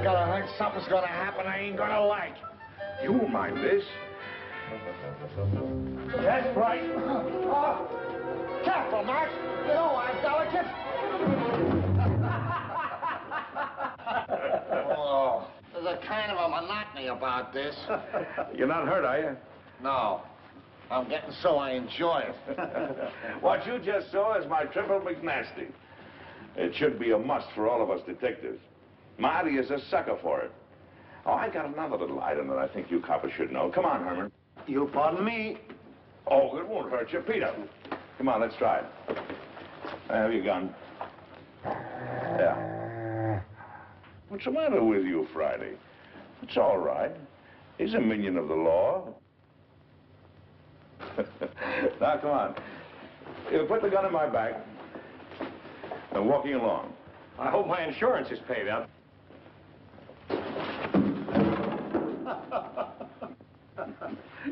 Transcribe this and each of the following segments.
got a hunch something's gonna happen I ain't gonna like. You won't mind this. That's right. Careful, Max. You know I'm delicate. Oh, there's a kind of a monotony about this. You're not hurt, are you? No. I'm getting so I enjoy it. What you just saw is my triple McNasty. It should be a must for all of us detectives. Marty is a sucker for it. Oh, I got another little item that I think you coppers should know. Come on, Herman. You pardon me? Oh, it won't hurt you. Peter. Come on, let's try it. Have your gun. Yeah. What's the matter with you, Friday? It's all right. He's a minion of the law. Now, come on. You put the gun in my back. I'm walking along. I hope my insurance is paid up.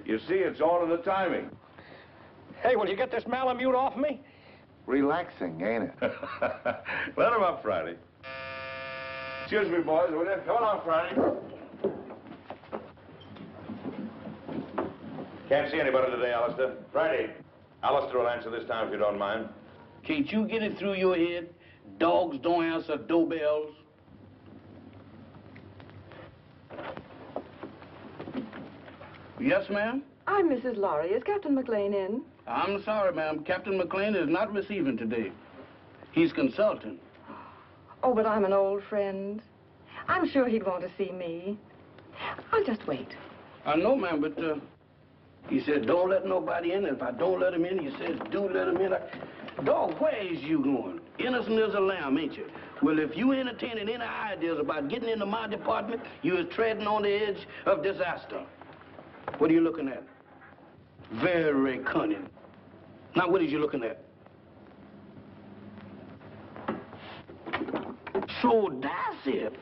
You see, it's all in the timing. Hey, will you get this Malamute off me? Relaxing, ain't it? Let him up, Friday. Excuse me, boys, will you? Come along, Friday. Can't see anybody today, Alistair. Friday. Alistair will answer this time if you don't mind. Can't you get it through your head? Dogs don't answer doorbells. Yes, ma'am? I'm Mrs. Laurie. Is Captain McLean in? I'm sorry, ma'am. Captain McLean is not receiving today. He's consulting. Oh, but I'm an old friend. I'm sure he'd want to see me. I'll just wait. I know, ma'am, but he said don't let nobody in. If I don't let him in, he says do let him in. Dog, where is you going? Innocent as a lamb, ain't you? Well, if you entertaining any ideas about getting into my department, you is treading on the edge of disaster. What are you looking at? Very cunning. Now, what is you looking at? So that's it.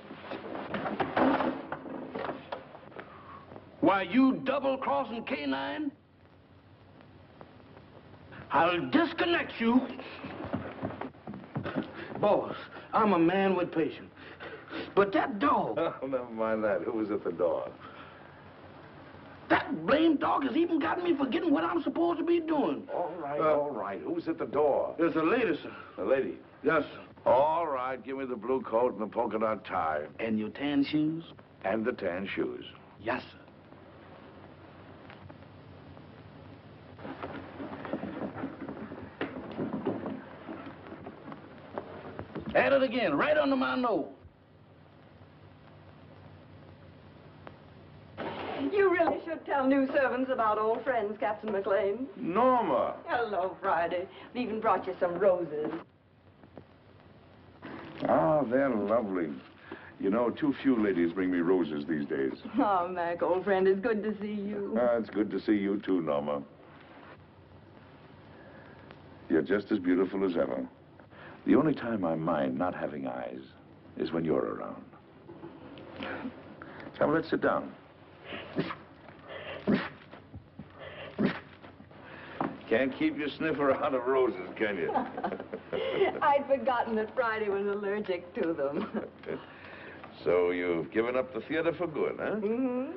Why, you double-crossing K9? I'll disconnect you. Boss, I'm a man with patience. But that dog... Oh, never mind that. Who was at the door? That blamed dog has even gotten me forgetting what I'm supposed to be doing. All right, all right. Who's at the door? There's a lady, sir. A lady? Yes, sir. All right, give me the blue coat and the polka dot tie. And your tan shoes? And the tan shoes. Yes, sir. At it again, right under my nose. You really should tell new servants about old friends, Captain McLean. Norma! Hello, Friday. I even brought you some roses. Oh, they're lovely. You know, too few ladies bring me roses these days. Oh, Mac, old friend, it's good to see you. It's good to see you too, Norma. You're just as beautiful as ever. The only time I mind not having eyes is when you're around. So let's sit down. Can't keep your sniffer out of roses, can you? I'd forgotten that Friday was allergic to them. So you've given up the theater for good, huh? Mm-hmm.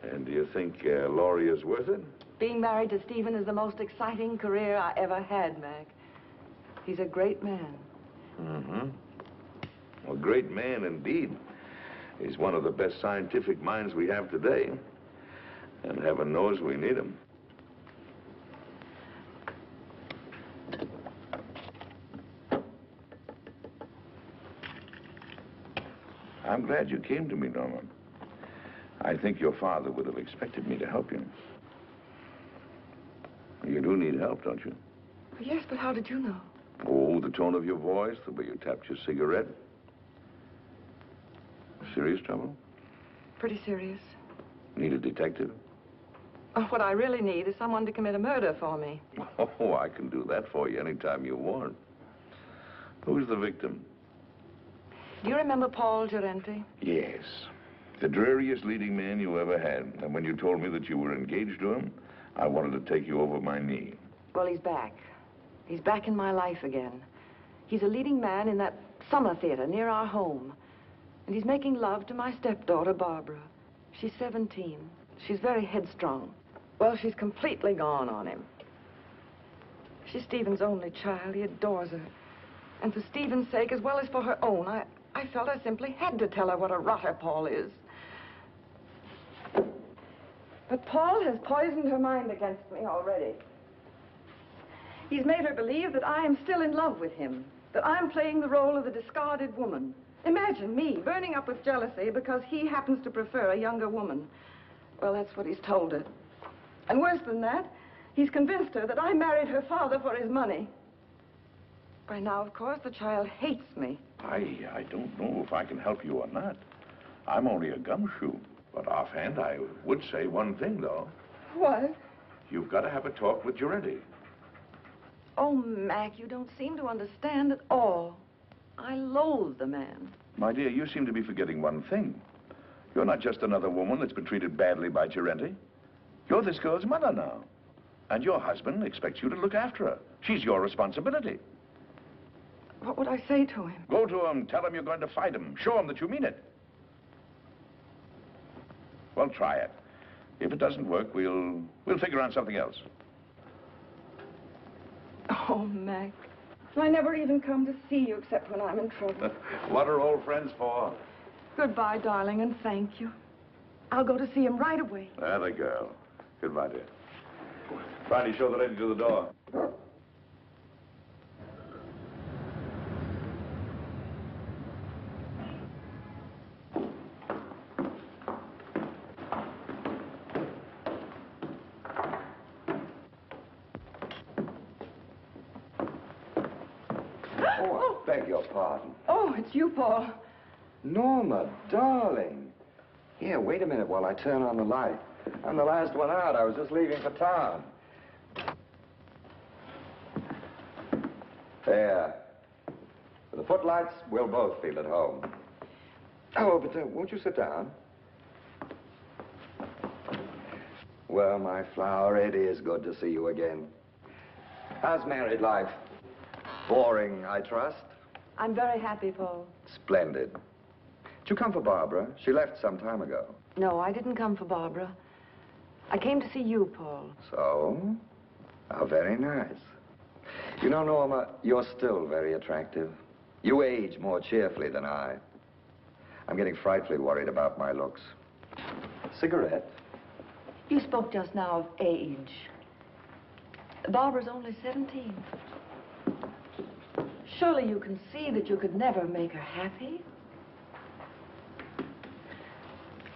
And do you think Laurie is worth it? Being married to Stephen is the most exciting career I ever had, Mac. He's a great man. Mm-hmm. A great man indeed. He's one of the best scientific minds we have today. And heaven knows we need him. I'm glad you came to me, Norma. I think your father would have expected me to help you. You do need help, don't you? Yes, but how did you know? Oh, the tone of your voice, the way you tapped your cigarette. Serious trouble? Pretty serious. Need a detective? Oh, what I really need is someone to commit a murder for me. Oh, I can do that for you anytime you want. Who's the victim? Do you remember Paul Gerenti? Yes. The dreariest leading man you ever had. And when you told me that you were engaged to him, I wanted to take you over my knee. Well, he's back. He's back in my life again. He's a leading man in that summer theater near our home. And he's making love to my stepdaughter, Barbara. She's 17. She's very headstrong. Well, she's completely gone on him. She's Stephen's only child. He adores her. And for Stephen's sake, as well as for her own, I felt I simply had to tell her what a rotter Paul is. But Paul has poisoned her mind against me already. He's made her believe that I am still in love with him, that I'm playing the role of the discarded woman. Imagine me burning up with jealousy because he happens to prefer a younger woman. Well, that's what he's told her. And worse than that, he's convinced her that I married her father for his money. By now, of course, the child hates me. I don't know if I can help you or not. I'm only a gumshoe. But offhand, I would say one thing, though. What? You've got to have a talk with Giretti. Oh, Mac, you don't seem to understand at all. I loathe the man. My dear, you seem to be forgetting one thing. You're not just another woman that's been treated badly by Giretti. You're this girl's mother now. And your husband expects you to look after her. She's your responsibility. What would I say to him? Go to him, tell him you're going to fight him. Show him that you mean it. Well, try it. If it doesn't work, we'll figure out something else. Oh, Mac. I never even come to see you except when I'm in trouble. What are old friends for? Goodbye, darling, and thank you. I'll go to see him right away. That a girl. Goodbye, dear. Friday, show the lady to the door. Oh, I beg your pardon. Oh, it's you, Paul. Norma, darling. Here, wait a minute while I turn on the light. I'm the last one out. I was just leaving for town. There. With the footlights, we'll both feel at home. Oh, but won't you sit down? Well, my flower, it is good to see you again. How's married life? Boring, I trust? I'm very happy, Paul. Splendid. Did you come for Barbara? She left some time ago. No, I didn't come for Barbara. I came to see you, Paul. So? How very nice. You know, Norma, you're still very attractive. You age more cheerfully than I. I'm getting frightfully worried about my looks. Cigarette? You spoke just now of age. Barbara's only 17. Surely you can see that you could never make her happy.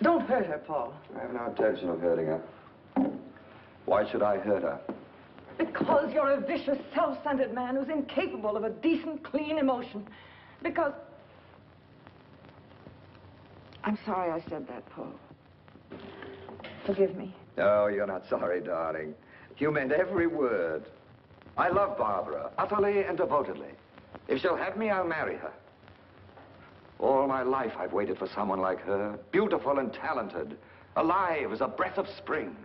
Don't hurt her, Paul. I have no intention of hurting her. Why should I hurt her? Because you're a vicious, self-centered man who's incapable of a decent, clean emotion. Because... I'm sorry I said that, Paul. Forgive me. No, you're not sorry, darling. You meant every word. I love Barbara, utterly and devotedly. If she'll have me, I'll marry her. All my life, I've waited for someone like her, beautiful and talented, alive as a breath of spring.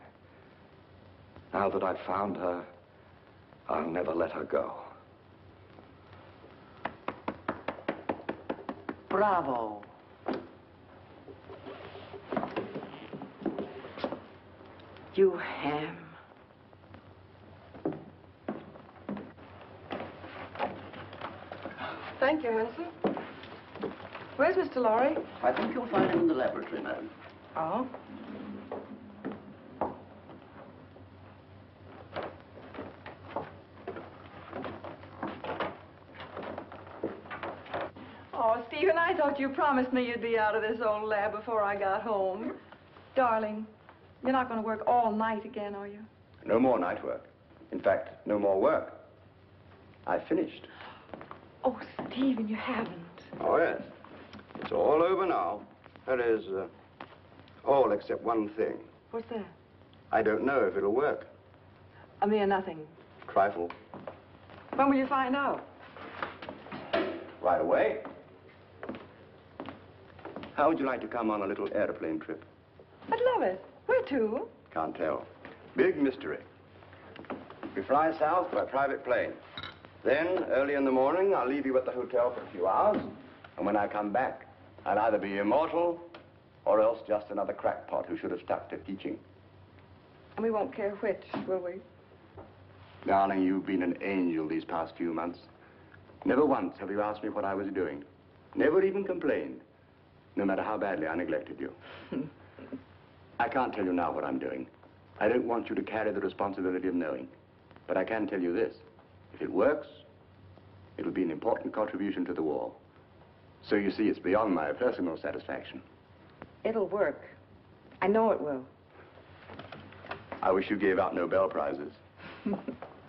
Now that I've found her, I'll never let her go. Bravo. You ham. Thank you, Hanson. Where's Mr. Lorry? I think you'll find him in the laboratory, madam. Oh? Oh, Stephen, I thought you promised me you'd be out of this old lab before I got home. Darling, you're not going to work all night again, are you? No more night work. In fact, no more work. I finished. Oh, Stephen, you haven't. Oh, yes. It's all over now. That is, all except one thing. What's that? I don't know if it'll work. A mere nothing. Trifle. When will you find out? Right away. How would you like to come on a little airplane trip? I'd love it. Where to? Can't tell. Big mystery. We fly south by private plane. Then, early in the morning, I'll leave you at the hotel for a few hours. And when I come back, I'll either be immortal or else just another crackpot who should have stuck to teaching. And we won't care which, will we? Darling, you've been an angel these past few months. Never once have you asked me what I was doing. Never even complained, no matter how badly I neglected you. I can't tell you now what I'm doing. I don't want you to carry the responsibility of knowing. But I can tell you this. If it works, it'll be an important contribution to the war. So you see, it's beyond my personal satisfaction. It'll work. I know it will. I wish you gave out Nobel Prizes.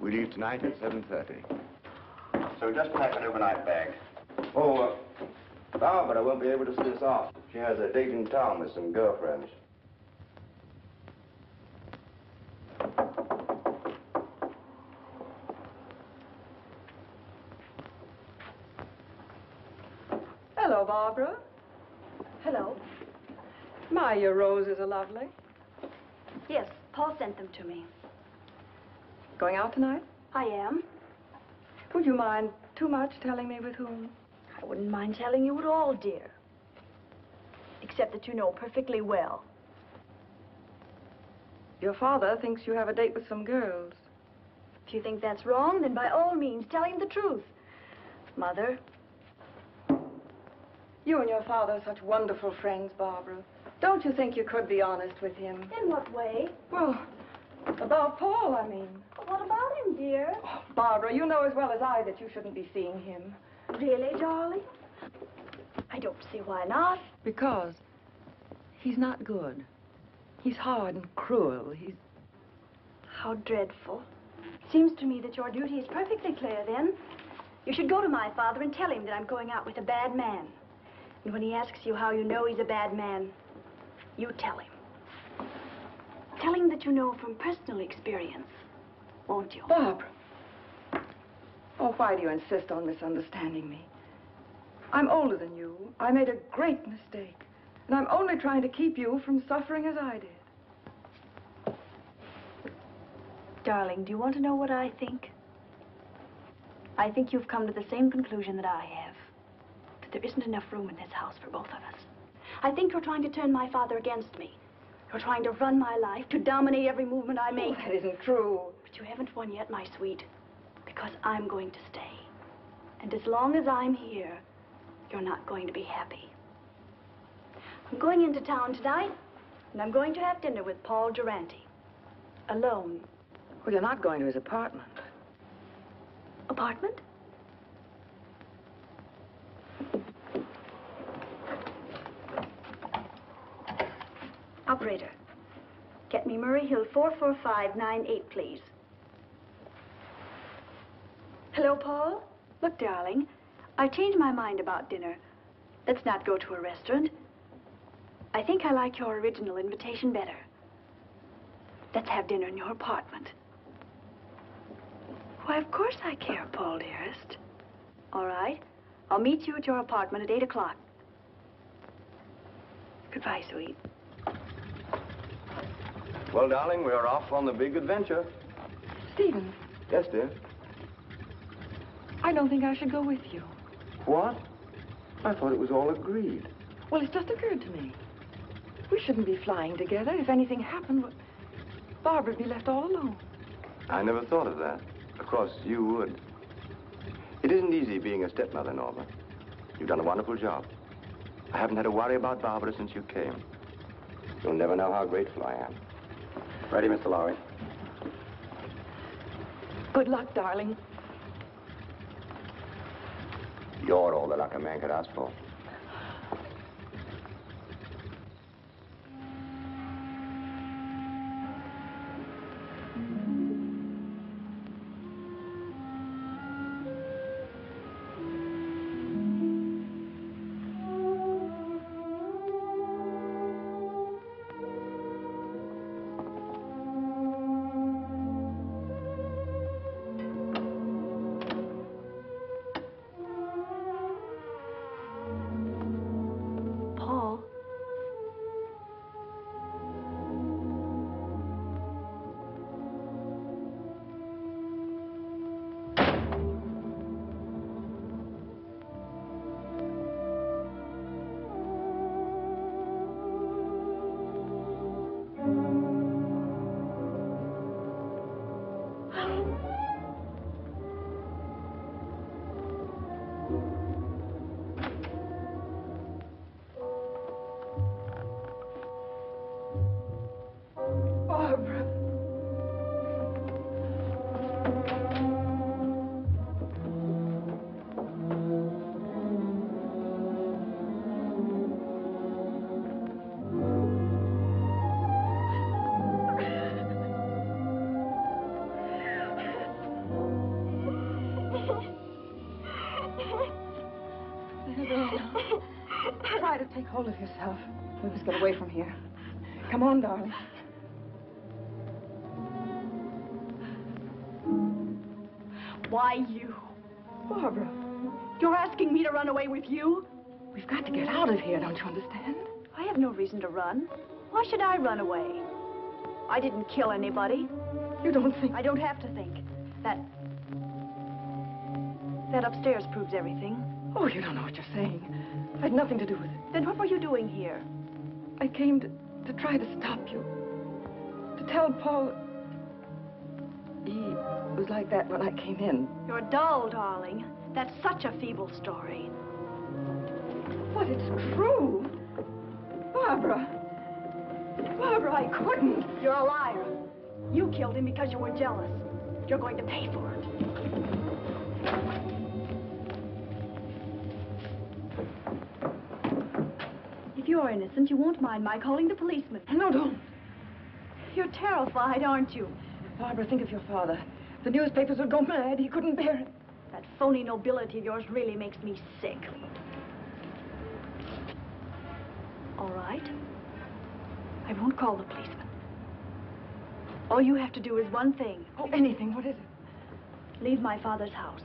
We leave tonight at 7:30. So just pack an overnight bag. Oh, Barbara won't be able to see us off. She has a date in town with some girlfriends. Hello, Barbara. Hello. My, your roses are lovely. Yes, Paul sent them to me. Going out tonight? I am. Would you mind too much telling me with whom? I wouldn't mind telling you at all, dear. Except that you know perfectly well. Your father thinks you have a date with some girls. If you think that's wrong, then by all means, tell him the truth. Mother. You and your father are such wonderful friends, Barbara. Don't you think you could be honest with him? In what way? Well, about Paul, I mean. What about him, dear? Oh, Barbara, you know as well as I that you shouldn't be seeing him. Really, darling? I don't see why not. Because he's not good. He's hard and cruel. He's... How dreadful. Seems to me that your duty is perfectly clear, then. You should go to my father and tell him that I'm going out with a bad man. And when he asks you how you know he's a bad man, you tell him. Tell him that you know from personal experience, won't you? Barbara. Oh, why do you insist on misunderstanding me? I'm older than you. I made a great mistake. And I'm only trying to keep you from suffering as I did. Darling, do you want to know what I think? I think you've come to the same conclusion that I have. That there isn't enough room in this house for both of us. I think you're trying to turn my father against me. You're trying to run my life, to dominate every movement I make. Oh, that isn't true. But you haven't won yet, my sweet. Because I'm going to stay. And as long as I'm here, you're not going to be happy. I'm going into town tonight, and I'm going to have dinner with Paul Durante. Alone. Well, you're not going to his apartment. Apartment? Operator, get me Murray Hill 44598, please. Hello, Paul? Look, darling, I've changed my mind about dinner. Let's not go to a restaurant. I think I like your original invitation better. Let's have dinner in your apartment. Why, of course I care, Paul, dearest. All right. I'll meet you at your apartment at 8 o'clock. Goodbye, sweet. Well, darling, we're off on the big adventure. Stephen, Yes, dear. I don't think I should go with you. What? I thought it was all agreed. Well, it's just occurred to me. We shouldn't be flying together. If anything happened, well, Barbara'd be left all alone. I never thought of that. Of course, you would. It isn't easy being a stepmother, Norma. You've done a wonderful job. I haven't had to worry about Barbara since you came. You'll never know how grateful I am. Ready, Mr. Lowry? Good luck, darling. You're all the luck a man could ask for. hold of yourself. We must get away from here. Come on, darling. Why you? Barbara, You're asking me to run away with you? we've got to get out of here, don't you understand? I have no reason to run. Why should I run away? I didn't kill anybody. You don't think... I don't have to think. That upstairs proves everything. Oh, you don't know what you're saying. I had nothing to do with it. Then what were you doing here? I came to try to stop you. To tell Paul... He was like that when I came in. You're dull, darling. That's such a feeble story. But it's true. Barbara. Barbara, I couldn't. You're a liar. You killed him because you were jealous. You're going to pay for it. If you're innocent, you won't mind my calling the policeman. No, don't. You're terrified, aren't you? Barbara, think of your father. The newspapers would go mad. He couldn't bear it. That phony nobility of yours really makes me sick. All right. I won't call the policeman. All you have to do is one thing. Oh, anything. What is it? Leave my father's house.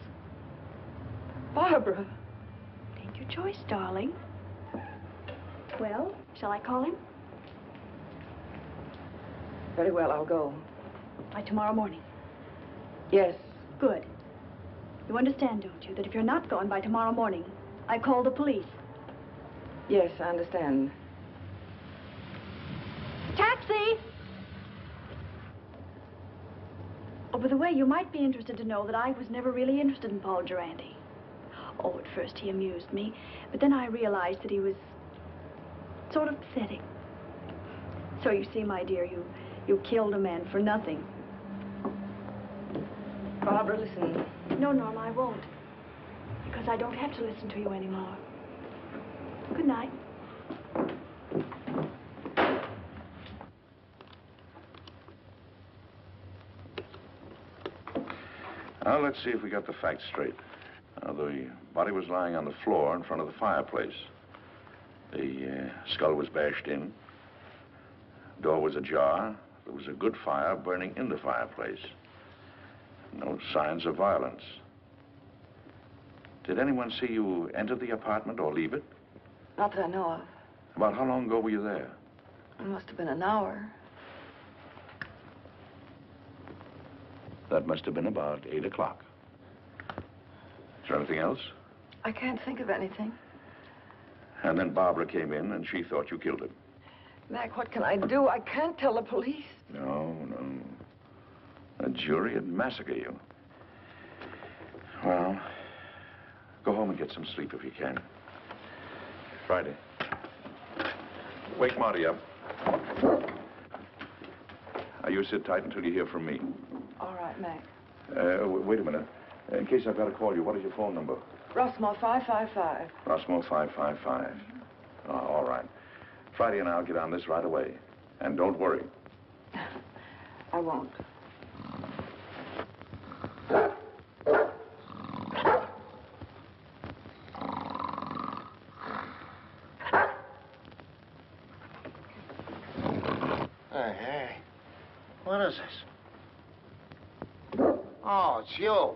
Barbara. Take your choice, darling. Well, shall I call him? Very well, I'll go. By tomorrow morning. Yes. Good. You understand, don't you, that if you're not gone by tomorrow morning, I call the police. Yes, I understand. Taxi! Oh, by the way, you might be interested to know that I was never really interested in Paul Durante. Oh, at first he amused me, but then I realized that he was sort of pathetic. So you see, my dear, you killed a man for nothing. Barbara, listen. No, Norma, I won't. Because I don't have to listen to you anymore. Good night. Now, let's see if we got the facts straight. The body was lying on the floor in front of the fireplace. The skull was bashed in. Door was ajar. There was a good fire burning in the fireplace. No signs of violence. Did anyone see you enter the apartment or leave it? Not that I know of. About how long ago were you there? It must have been an hour. That must have been about 8 o'clock. Is there anything else? I can't think of anything. And then Barbara came in and she thought you killed him. Mac, what can I do? I can't tell the police. No. A jury would massacre you. Well, go home and get some sleep if you can. Friday. Wake Marty up. Now, you sit tight until you hear from me. All right, Mac. Wait a minute. In case I've got to call you, what is your phone number? Rossmore 555. Rossmore 555. Oh, all right. Friday and I'll get on this right away. And don't worry. I won't. Hey. What is this? Oh, it's you.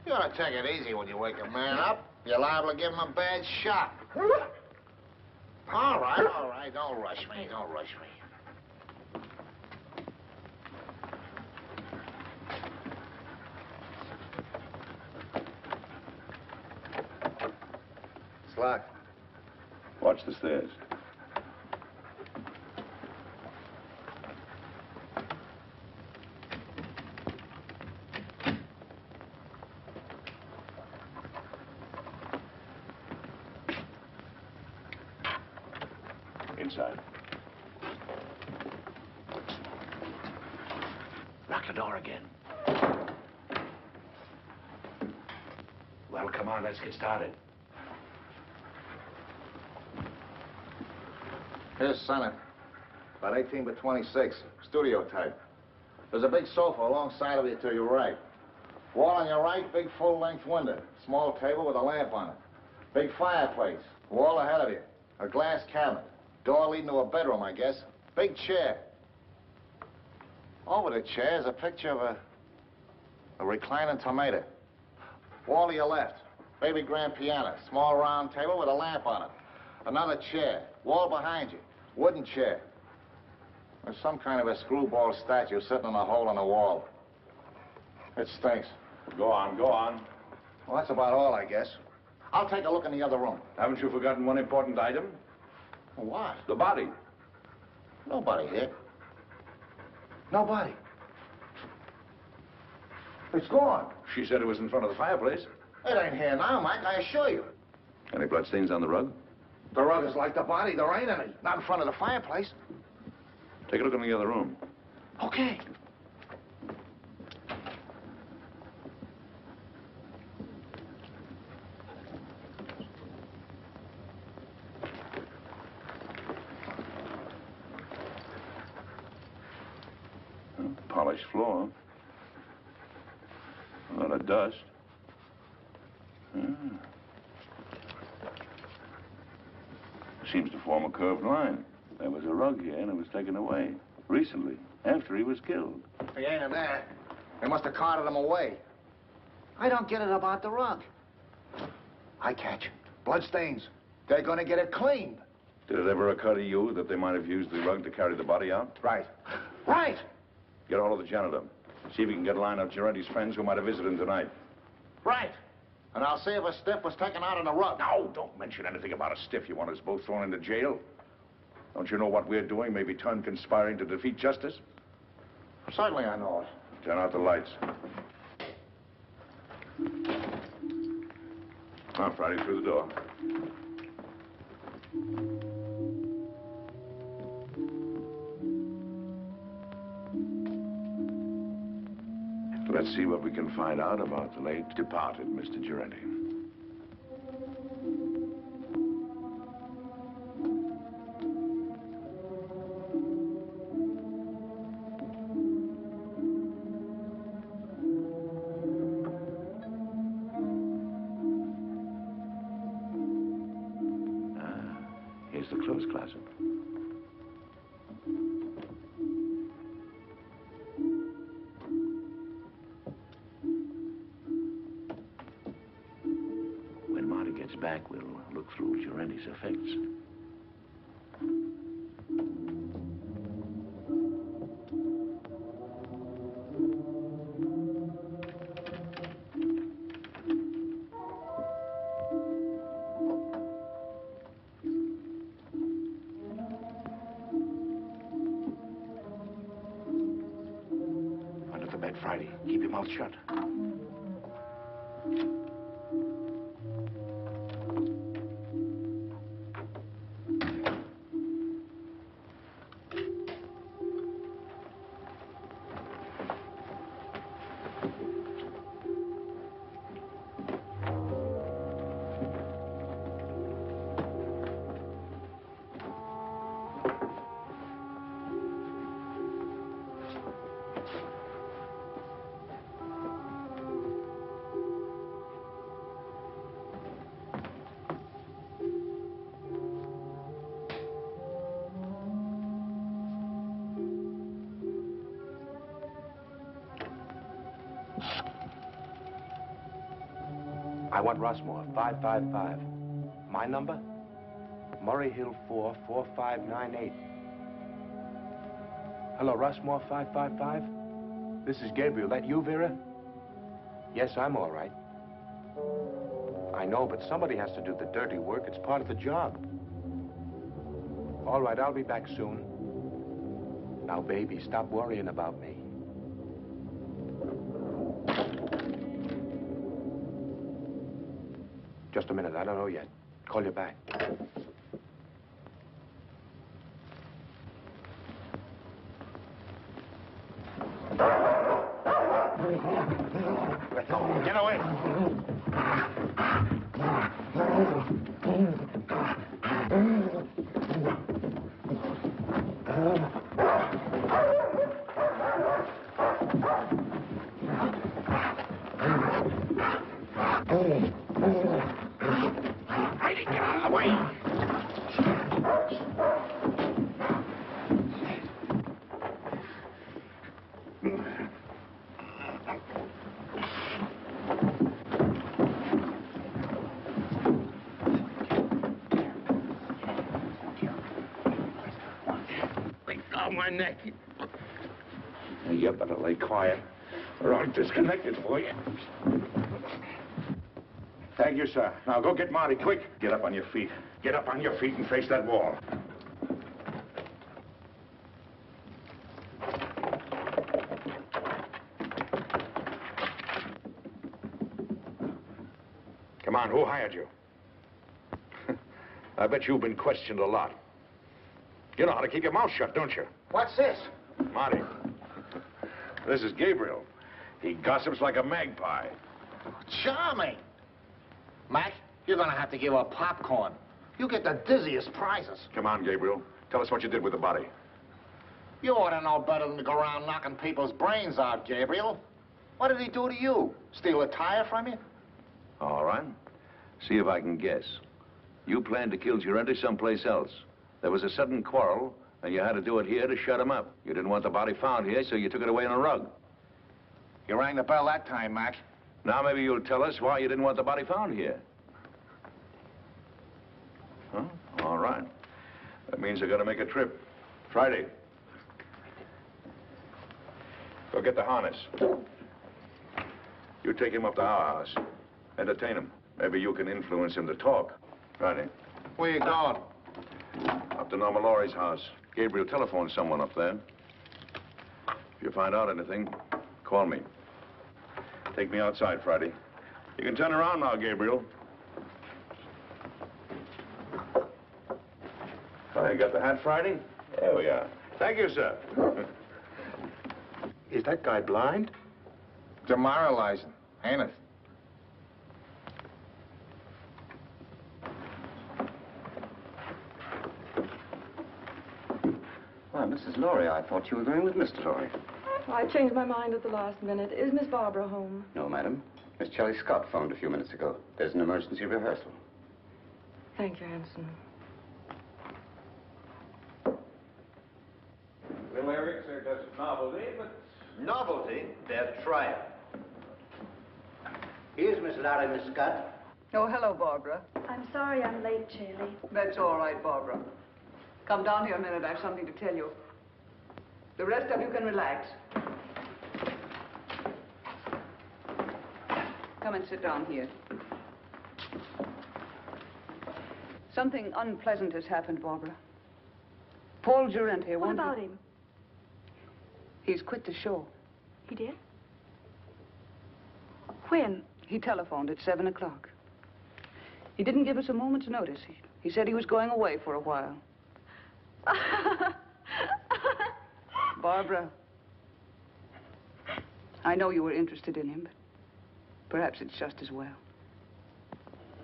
You ought to take it easy when you wake a man up. You're liable to give him a bad shock. All right. Don't rush me. It's locked. Watch the stairs. Inside. Lock the door again. Well, come on, let's get started. Here's Senate. About 18 by 26. Studio type. There's a big sofa alongside of you to your right. Wall on your right, big full-length window. Small table with a lamp on it. Big fireplace. Wall ahead of you. A glass cabinet. Door leading to a bedroom, I guess. Big chair. Over the chair is a picture of a reclining tomato. Wall to your left. Baby grand piano. Small round table with a lamp on it. Another chair. Wall behind you. Wooden chair. There's some kind of a screwball statue sitting in a hole in the wall. It stinks. Go on, go on. Well, that's about all, I guess. I'll take a look in the other room. Haven't you forgotten one important item? What? The body. Nobody here. Nobody. It's gone. She said it was in front of the fireplace. It ain't here now, Mike, I assure you. Any bloodstains on the rug? The rug is like the body. There ain't any. Not in front of the fireplace. Take a look in the other room. Okay. Polished floor. A lot of dust. Seems to form a curved line. There was a rug here and it was taken away. Recently, after he was killed. He ain't in there. They must have carted him away. I don't get it about the rug. I catch. Bloodstains. They're gonna get it cleaned. Did it ever occur to you that they might have used the rug to carry the body out? Right. Right! Get hold of the janitor. See if you can get a line of Giretti's friends who might have visited him tonight. Right. And I'll see if a stiff was taken out on the rug. No, don't mention anything about a stiff. You want us both thrown into jail? Don't you know what we're doing may be termed conspiring to defeat justice? Certainly I know it. Turn out the lights. Now, Friday, through the door. Let's see what we can find out about the late departed Mr. Giretti. Here's the clothes closet. When Marty gets back, we'll look through Giretti's effects. Under the bed, Friday. Keep your mouth shut. I want Rossmore, 555. My number? Murray Hill 4, 4598. Hello, Rossmore, 555? This is Gabriel. That you, Vera? Yes, I'm all right. I know, but somebody has to do the dirty work. It's part of the job. All right, I'll be back soon. Now, baby, stop worrying about me. Just a minute, I don't know yet. Call you back. Get away! Heidi, get out of the way! my neck. You better lay quiet, or I'll disconnect it for you. Thank you, sir. Now go get Marty, quick. Get up on your feet. Get up on your feet and face that wall. Come on, who hired you? I bet you've been questioned a lot. You know how to keep your mouth shut, don't you? What's this? Marty, this is Gabriel. He gossips like a magpie. Charming. Mac, you're gonna have to give up popcorn. You get the dizziest prizes. Come on, Gabriel. Tell us what you did with the body. You ought to know better than to go around knocking people's brains out, Gabriel. What did he do to you? Steal a tire from you? All right. See if I can guess. You planned to kill Girenti someplace else. There was a sudden quarrel, and you had to do it here to shut him up. You didn't want the body found here, so you took it away in a rug. You rang the bell that time, Mac. Now maybe you'll tell us why you didn't want the body found here. Huh? All right. That means you're gonna make a trip. Friday. Go get the harness. You take him up to our house. Entertain him. Maybe you can influence him to talk. Friday. Where you going? Up to Norma Laurie's house. Gabriel telephoned someone up there. If you find out anything, call me. Take me outside, Friday. You can turn around now, Gabriel. Oh, you got the hat, Friday? There we are. Thank you, sir. Is that guy blind? Demoralizing, ain't it? Why, Mrs. Laurie, I thought you were going with Mr. Laurie. I changed my mind at the last minute. Is Miss Barbara home? No, madam. Miss Shelley Scott phoned a few minutes ago. There's an emergency rehearsal. Thank you, Hanson. The lyrics are just novelty, but... Novelty? They're trial. Here's Miss Larry, Miss Scott. Oh, hello, Barbara. I'm sorry I'm late, Shirley. That's all right, Barbara. Come down here a minute. I have something to tell you. The rest of you can relax. Come and sit down here. Something unpleasant has happened, Barbara. Paul Girenti. What about him? He's quit the show. He did? When? He telephoned at 7 o'clock. He didn't give us a moment's notice. He said he was going away for a while. Barbara, I know you were interested in him, but perhaps it's just as well.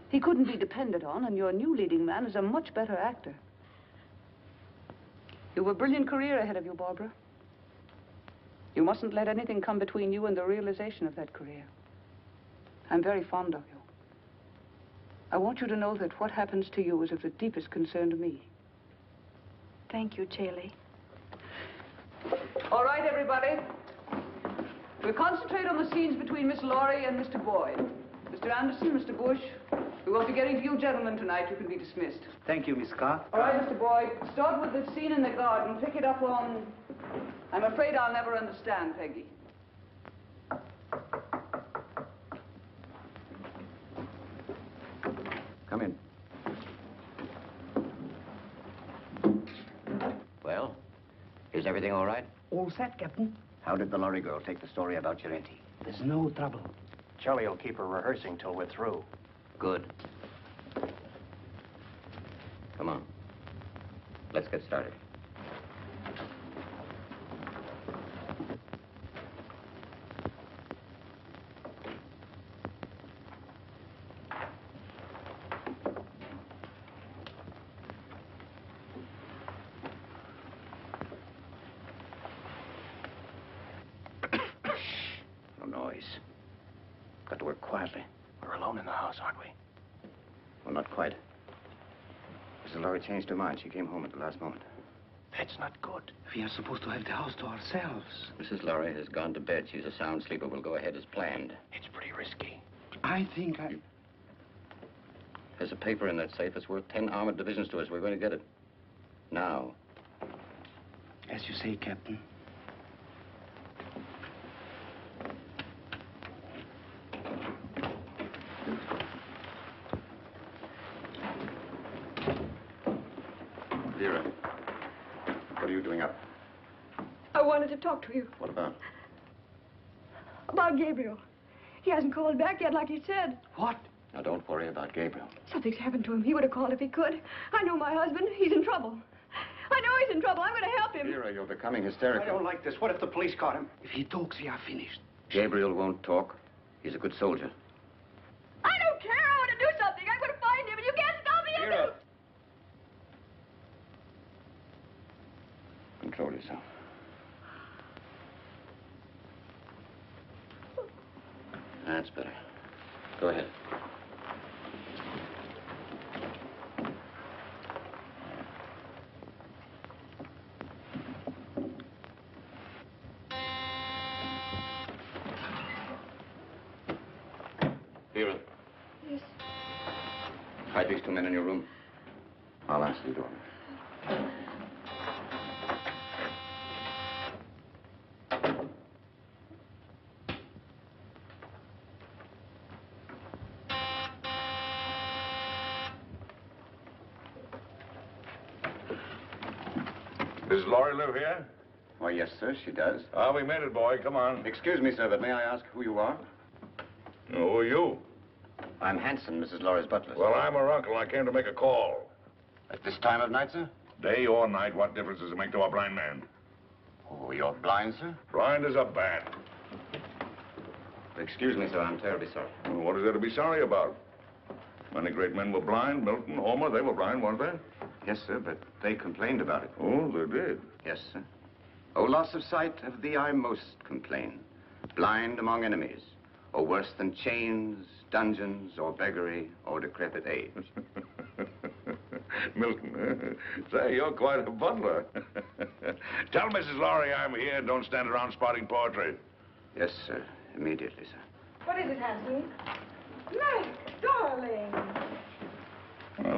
He couldn't be depended on, and your new leading man is a much better actor. You have a brilliant career ahead of you, Barbara. You mustn't let anything come between you and the realization of that career. I'm very fond of you. I want you to know that what happens to you is of the deepest concern to me. Thank you, Shirley. All right, everybody. We'll concentrate on the scenes between Miss Laurie and Mr. Boyd. Mr. Anderson, Mr. Bush, we won't be getting to you gentlemen tonight. You can be dismissed. Thank you, Miss Scott. All right, Mr. Boyd. Start with the scene in the garden. Pick it up on... I'm afraid I'll never understand, Peggy. Come in. Well, is everything all right? All set, Captain. How did the lorry girl take the story about Girenti? There's no trouble. Shelley will keep her rehearsing till we're through. Good. Come on. Let's get started. Got to work quietly. We're alone in the house, aren't we? Well, not quite. Mrs. Laurie changed her mind. She came home at the last moment. That's not good. We are supposed to have the house to ourselves. Mrs. Laurie has gone to bed. She's a sound sleeper. We'll go ahead as planned. It's pretty risky. I think There's a paper in that safe. It's worth 10 armored divisions to us. We're going to get it. Now. As you say, Captain. Vera, what are you doing up? I wanted to talk to you What about? about Gabriel. He hasn't called back yet, like he said. What? Now, don't worry about Gabriel. Something's happened to him. He would have called if he could. I know my husband. He's in trouble. I know he's in trouble. I'm going to help him. Vera, you're becoming hysterical. I don't like this. What if the police caught him? If he talks, we are finished. Gabriel won't talk. He's a good soldier. I don't care. I want to do something. I'm going to find him, and you can't stop me. Vera. Control yourself. That's better. Go ahead. Vera. Yes. Hide these two men in your room. I'll answer the door. Does Laurie live here? Why, yes, sir, she does. Ah, we made it, boy. Come on. Excuse me, sir, but may I ask who you are? Who are you? I'm Hanson, Mrs. Laurie's butler. Well, I'm her uncle. I came to make a call. At this time of night, sir? Day or night, what difference does it make to a blind man? Oh, you're blind, sir? Blind as a bat. Excuse me, sir, I'm terribly sorry. Well, what is there to be sorry about? Many great men were blind. Milton, Homer, they were blind, weren't they? Yes, sir, but they complained about it. Oh, they did. Yes, sir. Oh, loss of sight of the eye most complain. Blind among enemies, or worse than chains, dungeons, or beggary, or decrepit age. Milton, say, you're quite a butler. Tell Mrs. Laurie I'm here. Don't stand around spotting poetry. Yes, sir. Immediately, sir. What is it, Hanson? Meg, darling.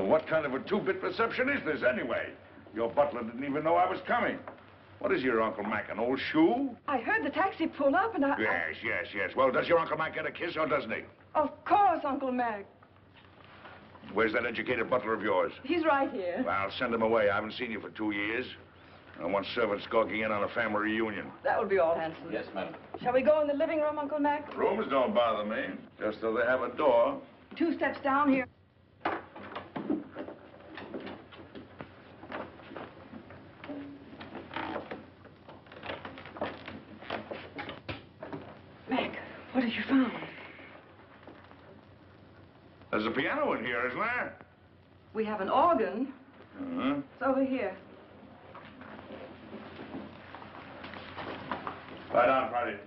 What kind of a two-bit reception is this, anyway? Your butler didn't even know I was coming. What is your Uncle Mac, an old shoe? I heard the taxi pull up and Yes. Well, does your Uncle Mac get a kiss or doesn't he? Of course, Uncle Mac. Where's that educated butler of yours? He's right here. Well, send him away. I haven't seen you for 2 years. I want servants skulking in on a family reunion. That will be all, Hanson. Yes, madam. Shall we go in the living room, Uncle Mac? Rooms don't bother me, just so they have a door. 2 steps down here. Mac, what have you found? There's a piano in here, isn't there? We have an organ. Uh-huh. It's over here. Lie down, Friday.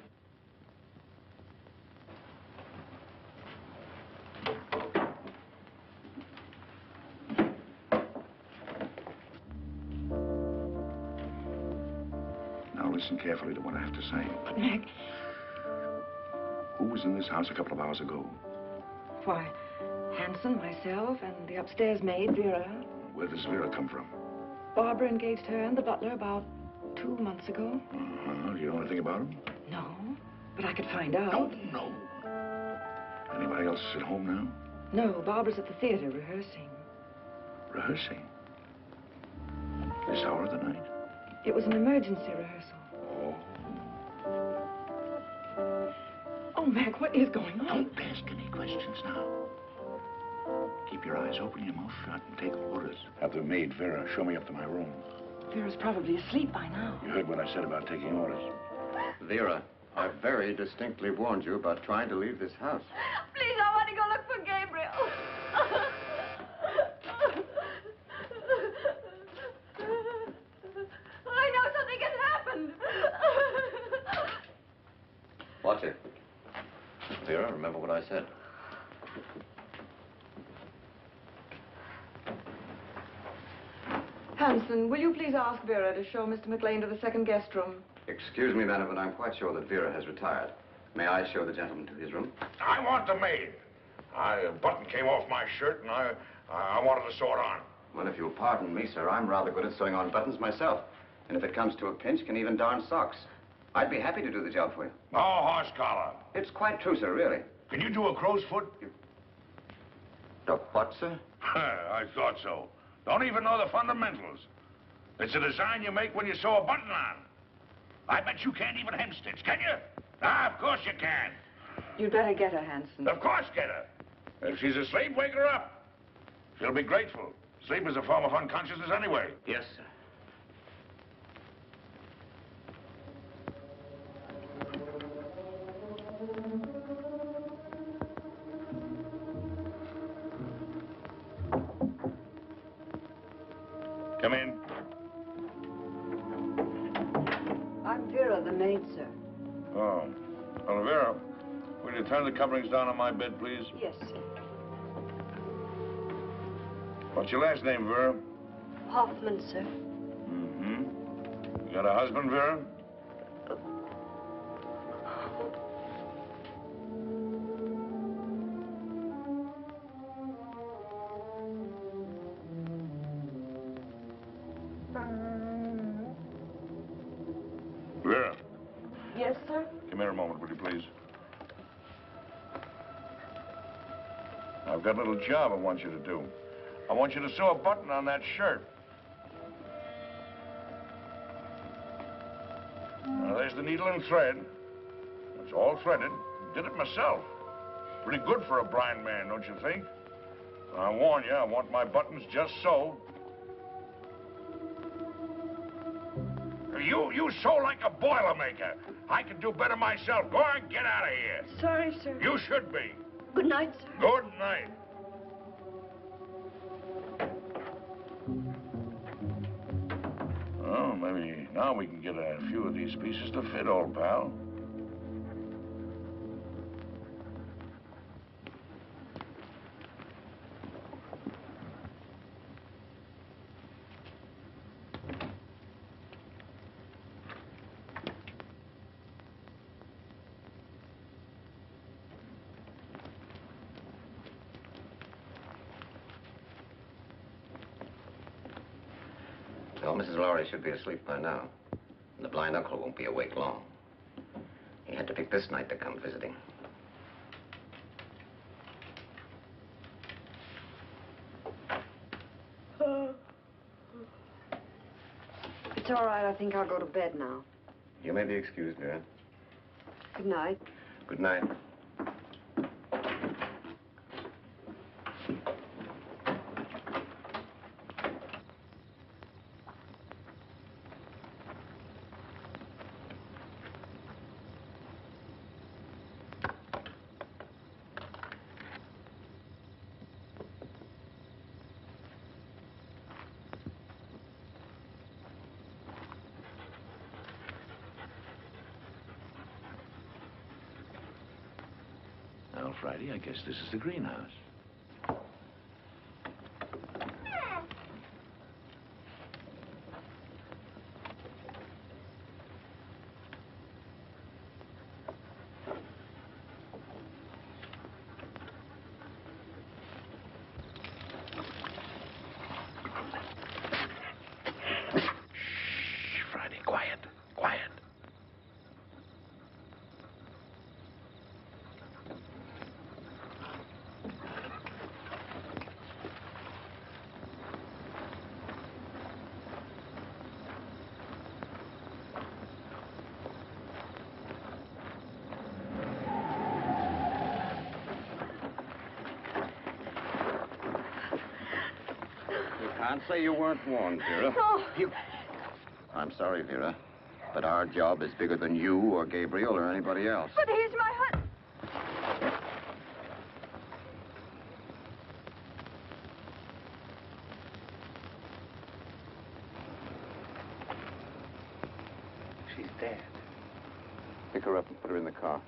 Now listen carefully to what I have to say. But, Mac, Who was in this house a couple of hours ago? why, Hanson, myself, and the upstairs maid, Vera. Where does Vera come from? Barbara engaged her and the butler about 2 months ago. Uh-huh. Do you know anything about him? No, but I could find out. No. Anybody else at home now? No, Barbara's at the theater rehearsing. Rehearsing? This hour of the night? It was an emergency rehearsal. Oh. Oh, Mac, what is going on? Don't ask any questions now. Keep your eyes open, your mouth shut, and take orders. Have the maid, Vera, show me up to my room. Vera's probably asleep by now. You heard what I said about taking orders. Vera, I very distinctly warned you about trying to leave this house. Please, I want to go look for Gabriel. I know something has happened. Watch it. Vera, remember what I said. Hanson, will you please ask Vera to show Mr. McLean to the second guest room? Excuse me, madam, but I'm quite sure that Vera has retired. May I show the gentleman to his room? I want the maid. A button came off my shirt, and I wanted to sew it on. Well, if you'll pardon me, sir, I'm rather good at sewing on buttons myself. And if it comes to a pinch, can even darn socks. I'd be happy to do the job for you. No horse collar. It's quite true, sir, really. Can you do a crow's foot? The what, sir? I thought so. Don't even know the fundamentals. It's a design you make when you sew a button on. I bet you can't even hemstitch, can you? Ah, of course you can. You'd better get her, Hanson. Of course get her. If she's asleep, wake her up. She'll be grateful. Sleep is a form of unconsciousness anyway. Yes, sir. Come in. I'm Vera, the maid, sir. Oh. Well, Vera, will you turn the coverings down on my bed, please? Yes, sir. What's your last name, Vera? Hoffman, sir. Mm-hmm. You got a husband, Vera? Vera, Yes, sir? come here a moment, will you, please? I've got a little job I want you to do. I want you to sew a button on that shirt. Now, there's the needle and thread. It's all threaded. Did it myself. Pretty good for a blind man, don't you think? I warn you, I want my buttons just so. You sew like a Boilermaker. I can do better myself. Go on, get out of here. Sorry, sir. You should be. Good night, sir. Good night. Well, maybe now we can get a few of these pieces to fit, old pal. Well, Mrs. Lowry should be asleep by now. And the blind uncle won't be awake long. He had to pick this night to come visiting. It's all right. I think I'll go to bed now. You may be excused, Vera. Good night. Good night. Well, Friday, I guess this is the greenhouse. Shh, Friday, quiet, quiet. Can't say you weren't warned, Vera. No. I'm sorry, Vera, but our job is bigger than you or Gabriel or anybody else. But he's my husband. She's dead. Pick her up and put her in the car.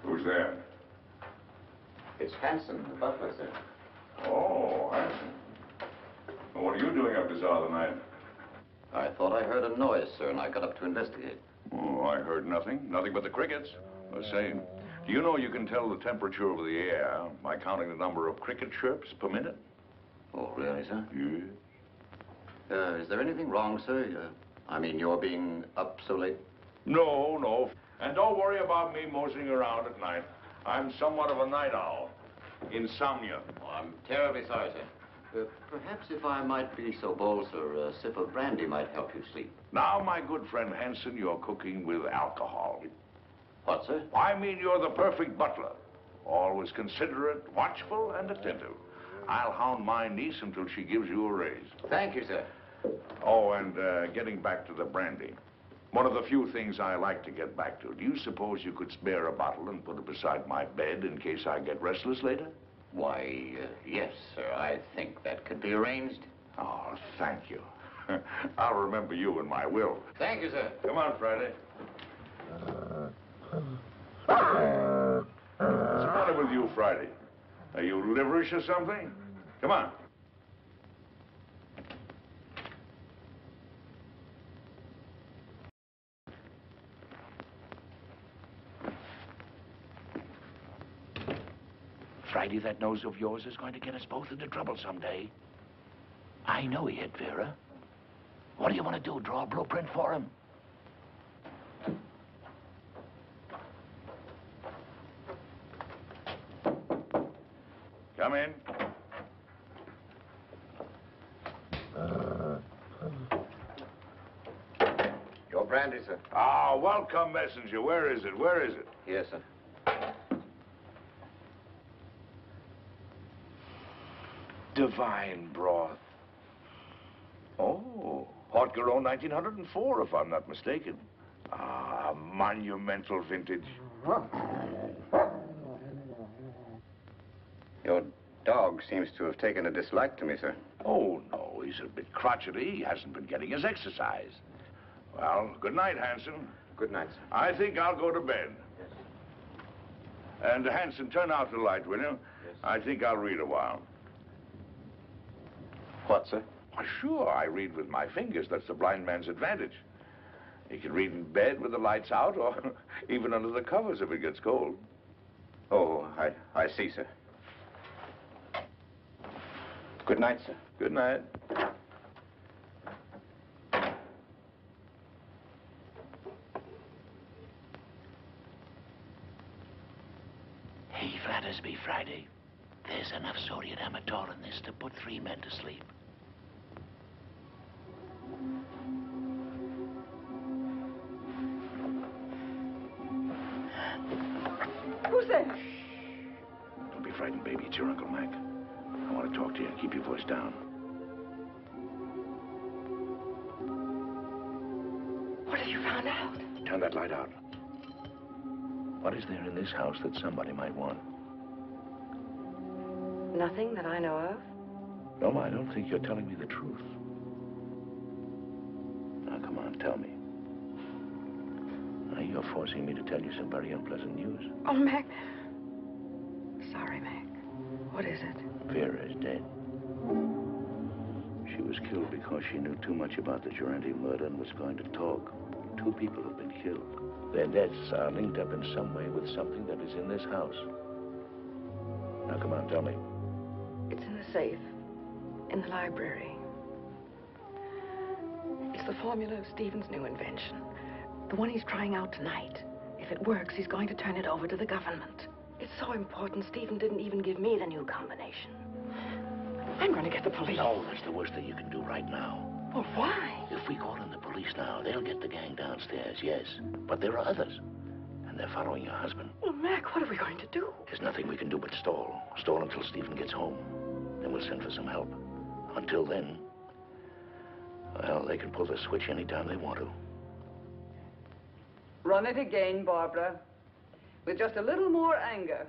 Who's there? It's Hanson, the butler, sir. Oh, Hanson. Well, what are you doing up this hour of the night? I thought I heard a noise, sir, and I got up to investigate. Oh, I heard nothing. Nothing but the crickets. The same. Do you know you can tell the temperature of the air by counting the number of cricket chirps per minute? Oh, really, sir? Yeah. Is there anything wrong, sir? I mean, you're being up so late? No, no. And don't worry about me moseying around at night. I'm somewhat of a night owl. Insomnia. Oh, I'm terribly sorry, sir. Perhaps if I might be so bold, sir, a sip of brandy might help you sleep. Now, my good friend Hanson, you're cooking with alcohol. What, sir? I mean, you're the perfect butler. Always considerate, watchful, and attentive. I'll hound my niece until she gives you a raise. Thank you, sir. Oh, and getting back to the brandy. One of the few things I like to get back to. Do you suppose you could spare a bottle and put it beside my bed in case I get restless later? Why, yes, sir. I think that could be arranged. Oh, thank you. I'll remember you in my will. Thank you, sir. Come on, Friday. What's the matter with you, Friday? Are you liverish or something? Come on. Friday, that nose of yours is going to get us both into trouble someday. I know he hit Vera. What do you want to do, draw a blueprint for him? Come in. Your brandy, sir. Ah, welcome, messenger. Where is it? Where is it? Yes, sir. Divine broth. Oh, Haute-Garonne 1904, if I'm not mistaken. Ah, monumental vintage. Your dog seems to have taken a dislike to me, sir. Oh, no, he's a bit crotchety. He hasn't been getting his exercise. Well, good night, Hanson. Good night, sir. I think I'll go to bed. Yes. And, Hanson, turn out the light, will you? Yes. I think I'll read a while. What, sir? Why, sure, I read with my fingers. That's the blind man's advantage. He can read in bed with the lights out or even under the covers if it gets cold. Oh, I see, sir. Good night, sir. Good night. Hey, Flattersby, Friday. There's enough sodium amytal in this to put 3 men to sleep. Who's there? Don't be frightened, baby. It's your Uncle Mac. I want to talk to you. Keep your voice down. What have you found out? Turn that light out. What is there in this house that somebody might want? Nothing that I know of. No, I don't think you're telling me the truth. Now, come on, tell me. Now, you're forcing me to tell you some very unpleasant news. Oh, Mac. Sorry, Mac. What is it? Vera is dead. She was killed because she knew too much about the Durante murder and was going to talk. 2 people have been killed. Their deaths are linked up in some way with something that is in this house. Now, come on, tell me. It's in the safe. In the library. It's the formula of Stephen's new invention. The one he's trying out tonight. If it works, he's going to turn it over to the government. It's so important, Stephen didn't even give me the new combination. I'm going to get the police. No, that's the worst thing you can do right now. Well, why? If we call in the police now, they'll get the gang downstairs, yes. But there are others. And they're following your husband. Well, Mac, what are we going to do? There's nothing we can do but stall. Stall until Stephen gets home. Then we'll send for some help. Until then, well, they can pull the switch anytime they want to. Run it again, Barbara. With just a little more anger.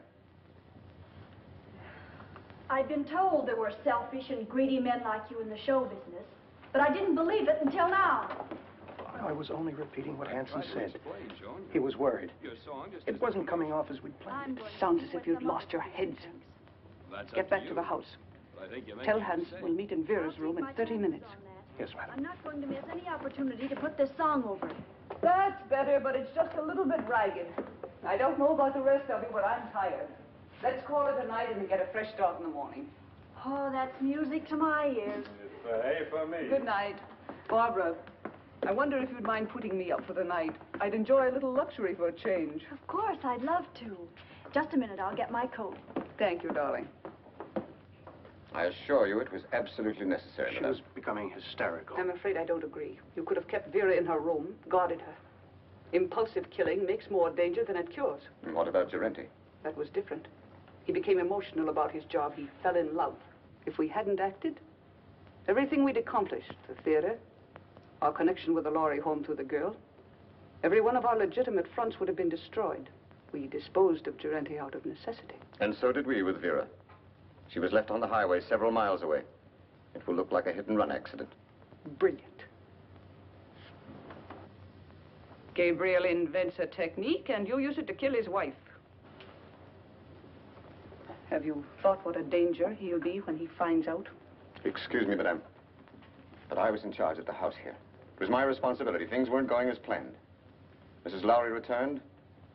I've been told there were selfish and greedy men like you in the show business, but I didn't believe it until now. I was only repeating what Hanson said. He was worried. It wasn't coming off as we'd planned. Sounds as if you'd lost your heads. Get back to the house. Tell Hanson we'll meet in Vera's room in 30 minutes. Yes, madam. I'm not going to miss any opportunity to put this song over. That's better, but it's just a little bit ragged. I don't know about the rest of you, but I'm tired. Let's call it a night and get a fresh start in the morning. Oh, that's music to my ears. Hey, for me. Good night. Barbara, I wonder if you'd mind putting me up for the night. I'd enjoy a little luxury for a change. Of course, I'd love to. Just a minute, I'll get my coat. Thank you, darling. I assure you it was absolutely necessary, She was becoming hysterical. I'm afraid I don't agree. You could have kept Vera in her room, guarded her. Impulsive killing makes more danger than it cures. And what about Gerenti? That was different. He became emotional about his job. He fell in love. If we hadn't acted, everything we'd accomplished, the theater, our connection with the Laurie home through the girl, every one of our legitimate fronts would have been destroyed. We disposed of Gerenti out of necessity. And so did we with Vera. She was left on the highway several miles away. It will look like a hit-and-run accident. Brilliant. Gabriel invents a technique, and you use it to kill his wife. Have you thought what a danger he'll be when he finds out? Excuse me, madame, but I was in charge at the house here. It was my responsibility. Things weren't going as planned. Mrs. Lowry returned.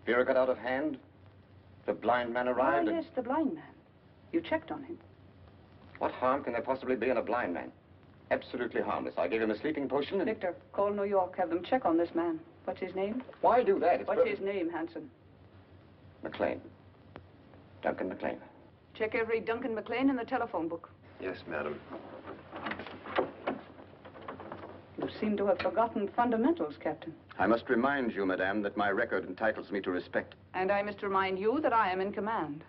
Vera got out of hand. The blind man arrived. Oh, yes, the blind man. You checked on him. What harm can there possibly be in a blind man? Absolutely harmless. I gave him a sleeping potion and... Victor, call New York. Have them check on this man. What's his name? Why do that? What's his name, Hanson? McLean. Duncan McLean. Check every Duncan McLean in the telephone book. Yes, madam. You seem to have forgotten fundamentals, Captain. I must remind you, madame, that my record entitles me to respect. And I must remind you that I am in command.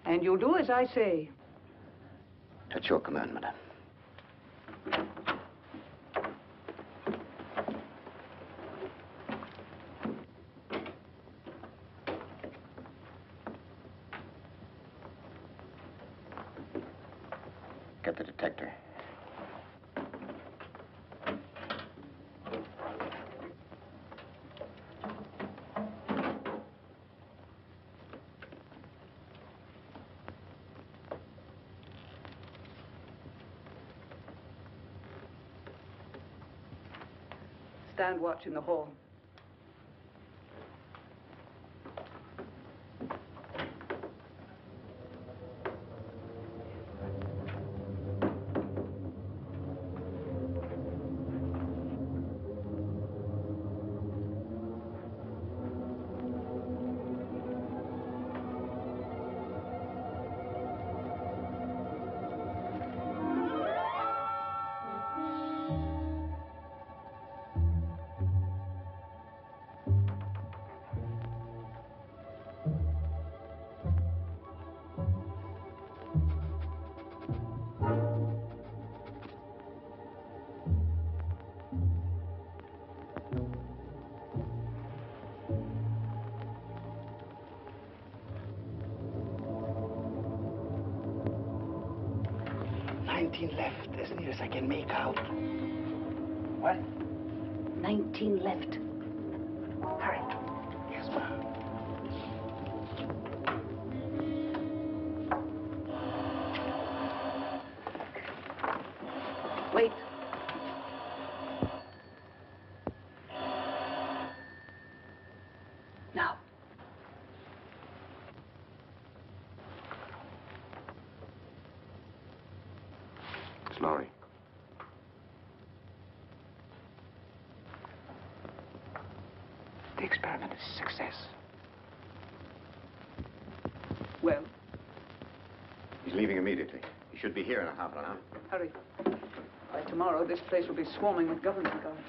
And you'll do as I say. At your command, madame. Get the detector. Stand watch in the hall. Left, as near as I can make out. What? 19 left. Hurry. Yes, ma'am. Wait. Now. Laurie. The experiment is a success. Well? He's leaving immediately. He should be here in a half an hour. Hurry. By tomorrow, this place will be swarming with government guards.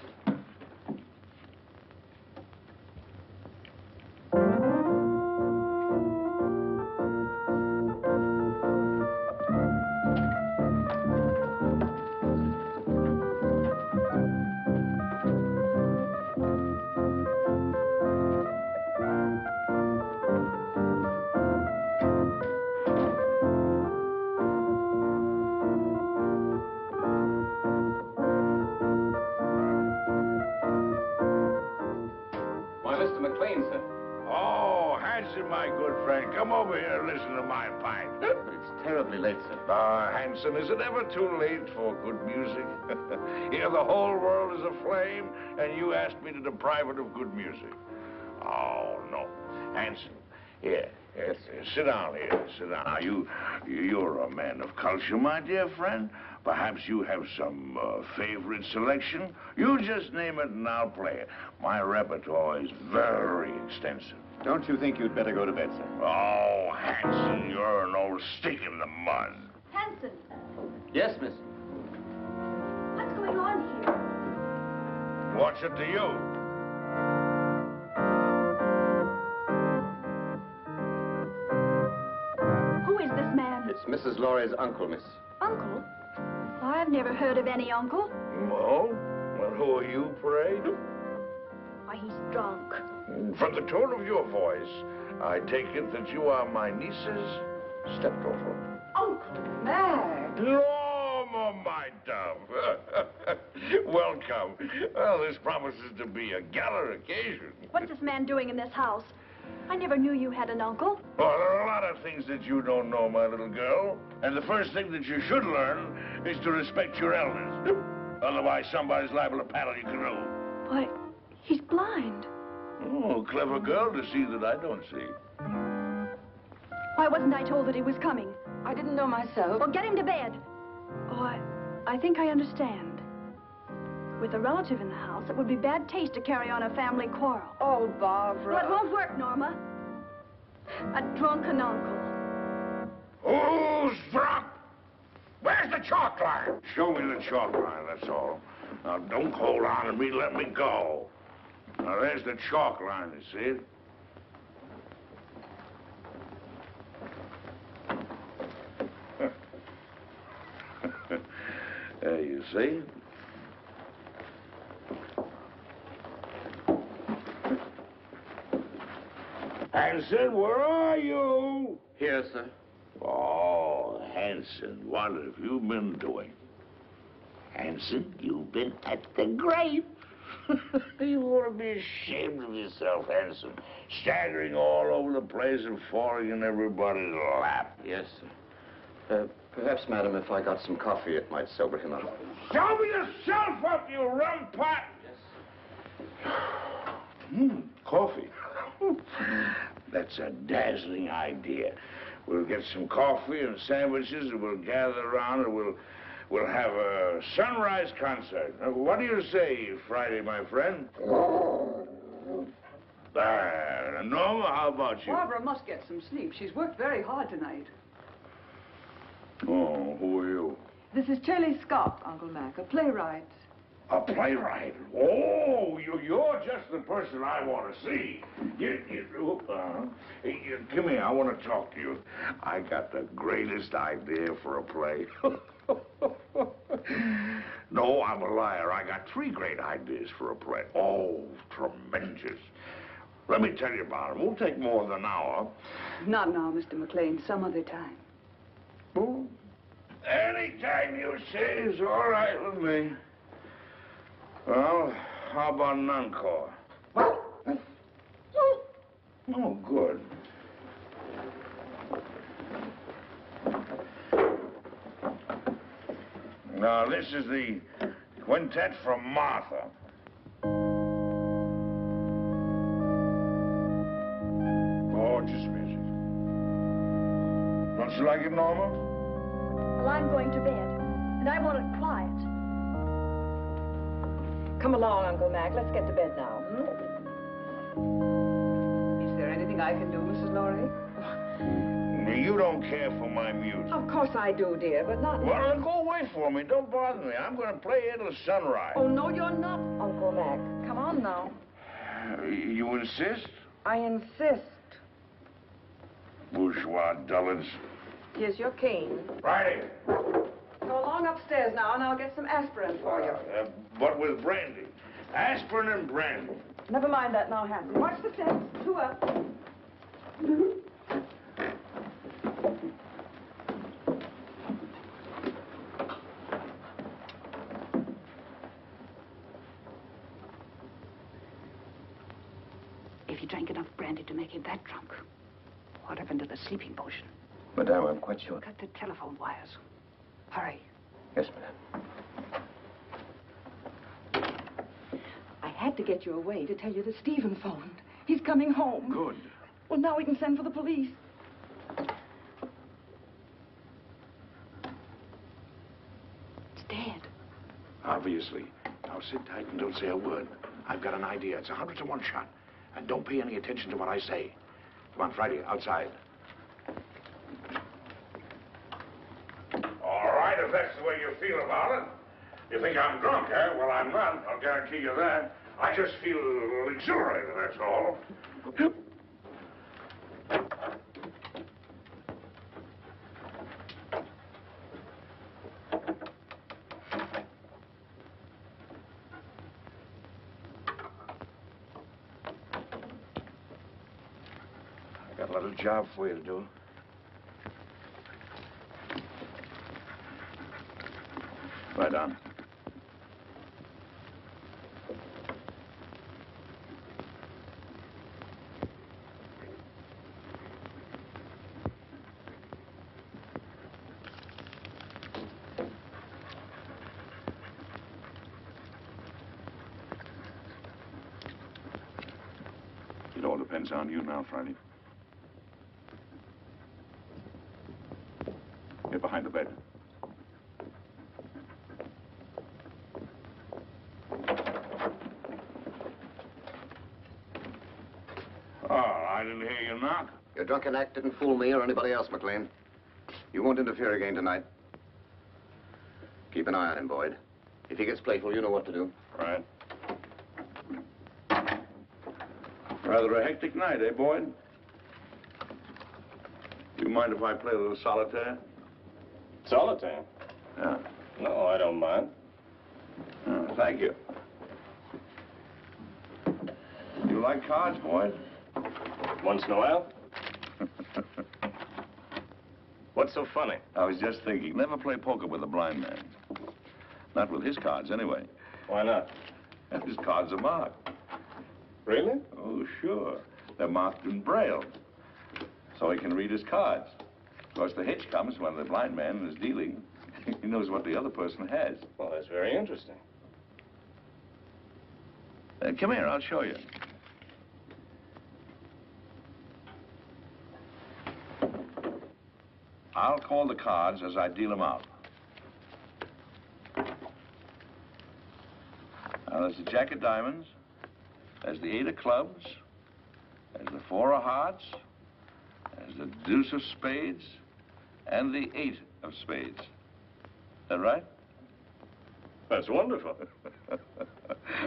Why, Mr. McLean, sir. Oh, Hanson, my good friend, come over here and listen to my pint. It's terribly late, sir. Hanson, is it ever too late for good music? Here the whole world is aflame, and you asked me to deprive it of good music. Oh, no. Hanson, here, sit down here, sit down. Now, you're a man of culture, my dear friend. Perhaps you have some favorite selection. You just name it and I'll play it. My repertoire is very extensive. Don't you think you'd better go to bed, sir? Oh, Hanson, you're an old stick in the mud. Hanson, Yes, miss. what's going on here? What's it to you? Who is this man? It's Mrs. Laurie's uncle, miss. Uncle? I've never heard of any uncle. Oh? Well, who are you, pray? Why, he's drunk. From the tone of your voice, I take it that you are my niece's stepdaughter. Uncle Mac! Lord, my dove. Welcome. Well, this promises to be a gala occasion. What's this man doing in this house? I never knew you had an uncle. Well, there are a lot of things that you don't know, my little girl. And the first thing that you should learn is to respect your elders. Otherwise, somebody's liable to paddle your canoe. Why, he's blind. Oh, clever girl to see that I don't see. Why wasn't I told that he was coming? I didn't know myself. Well, get him to bed. Oh, I think I understand. With a relative in the house, it would be bad taste to carry on a family quarrel. Oh, Barbara. Well, it won't work, Norma. A drunken uncle. Who's drunk? Where's the chalk line? Show me the chalk line, that's all. Now, don't hold on to me, let me go. Now, there's the chalk line, you see it? There you see. Hanson, where are you? Here, sir. Oh, Hanson, what have you been doing? Hanson, you've been at the grave. You ought to be ashamed of yourself, Hanson. Staggering all over the place and falling in everybody's lap. Yes, sir. Perhaps, madam, if I got some coffee, it might sober him up. Sober yourself up, you rum pot! Yes. Coffee. That's a dazzling idea. We'll get some coffee and sandwiches, and we'll gather around, and we'll have a sunrise concert. What do you say, Friday, my friend? Norma, how about you? Barbara must get some sleep. She's worked very hard tonight. Oh, who are you? This is Shelley Scott, Uncle Mac, a playwright. A playwright? Oh, you're just the person I want to see. Come here, I want to talk to you. I got the greatest idea for a play. No, I'm a liar. I got 3 great ideas for a play. Oh, tremendous. Let me tell you about them. It won't take more than an hour. Not now, Mr. McLean. Some other time. Oh, anytime you say is all right with me. Well, how about an encore? Oh, good. Now, this is the quintet from Martha. Gorgeous music. Don't you like it, Norma? Well, I'm going to bed, and I want it quiet. Come along, Uncle Mac. Let's get to bed now. Is there anything I can do, Mrs. Laurie? You don't care for my music. Of course I do, dear, but not now. Well, then go away for me. Don't bother me. I'm going to play here till sunrise. Oh, no, you're not, Uncle Mac. Come on now. You insist? I insist. Bourgeois dullards. Here's your cane. Right. Go along upstairs now, and I'll get some aspirin for you. But with brandy. Aspirin and brandy. Never mind that now, Hanson. Watch the steps. 2 up. If he drank enough brandy to make him that drunk, what happened to the sleeping potion? Madame, I'm quite sure. Cut the telephone wires. Hurry. Yes, madame. I had to get you away to tell you that Stephen phoned. He's coming home. Good. Well, now we can send for the police. It's dead. Obviously. Now sit tight and don't say a word. I've got an idea. It's 100 to 1 shot. And don't pay any attention to what I say. Come on, Friday, outside. All right, if that's the way you feel about it. You think I'm drunk, eh? Well, I'm not. I'll guarantee you that. I just feel exhilarated, that's all. I got a little job for you to do. Right on. It all depends on you now, Friday. Get behind the bed. Oh, I didn't hear you knock. Your drunken act didn't fool me or anybody else, McLean. You won't interfere again tonight. Keep an eye on him, Boyd. If he gets playful, you know what to do. Right. Rather a hectic night, eh, Boyd? You mind if I play a little solitaire? Solitaire? Yeah. No, I don't mind. Thank you. You like cards, Boyd? Once in a while. What's so funny? I was just thinking, never play poker with a blind man. Not with his cards, anyway. Why not? His cards are marked. Really? Oh, sure. They're marked in Braille, so he can read his cards. Of course, the hitch comes when the blind man is dealing. He knows what the other person has. Well, that's very interesting. Come here, I'll show you. I'll call the cards as I deal them out. Now, there's the Jack of Diamonds, there's the 8 of Clubs, there's the 4 of Hearts, there's the Deuce of Spades, and the 8 of Spades. Is that right? That's wonderful.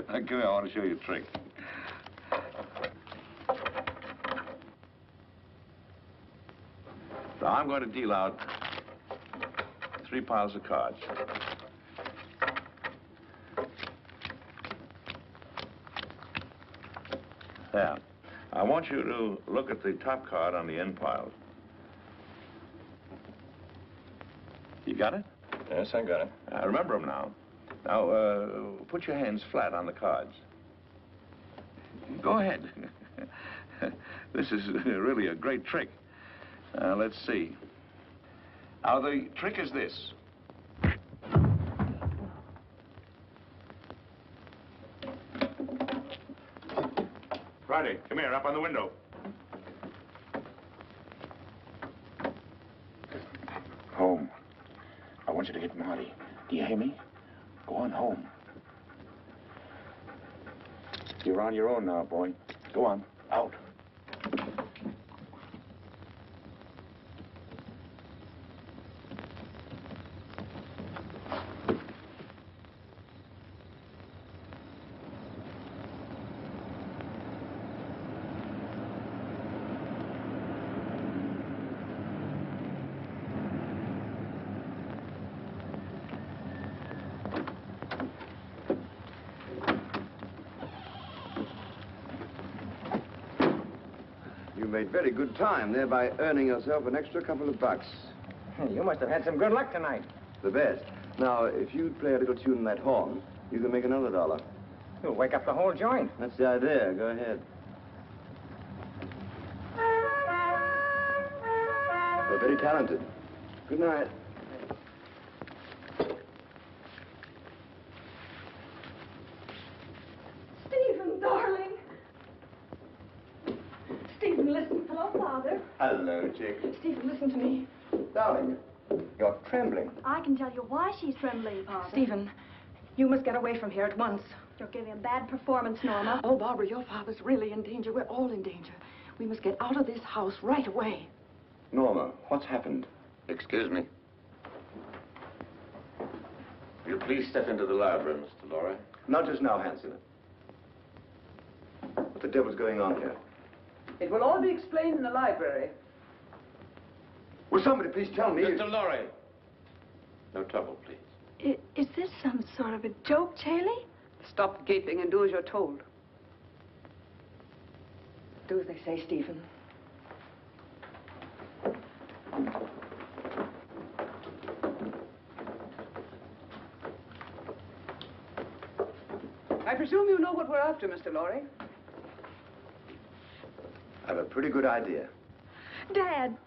Come here, I want to show you a trick. So I'm going to deal out 3 piles of cards. There. I want you to look at the top card on the end pile. You got it? Yes, I got it. Remember them now. Now, put your hands flat on the cards. Go ahead. This is really a great trick. Let's see. Now, the trick is this. Friday, come here, up on the window. Home. I want you to get Marty. Do you hear me? Go on home. You're on your own now, boy. Go on. Out. You made very good time, thereby earning yourself an extra couple of bucks. You must have had some good luck tonight. The best. Now, if you'd play a little tune in that horn, you can make another $1. You'll wake up the whole joint. That's the idea. Go ahead. very talented. Good night. Stephen, darling. Stephen, listen. Hello, Father. Hello, Chick. Stephen, listen to me. Darling, you're trembling. I can tell you why she's trembling, Father. Stephen, you must get away from here at once. You're giving a bad performance, Norma. Oh, Barbara, your father's really in danger. We're all in danger. We must get out of this house right away. Norma, what's happened? Excuse me. Will you please step into the library, Mr. Lorry? Not just now, Hanson. What the devil's going on here? It will all be explained in the library. Will somebody please tell me? Mr. Lorry. No trouble, please. Is this some sort of a joke, Charlie? Stop gaping and do as you're told. Do as they say, Stephen. I presume you know what we're after, Mr. Lorry. I have a pretty good idea. Dad.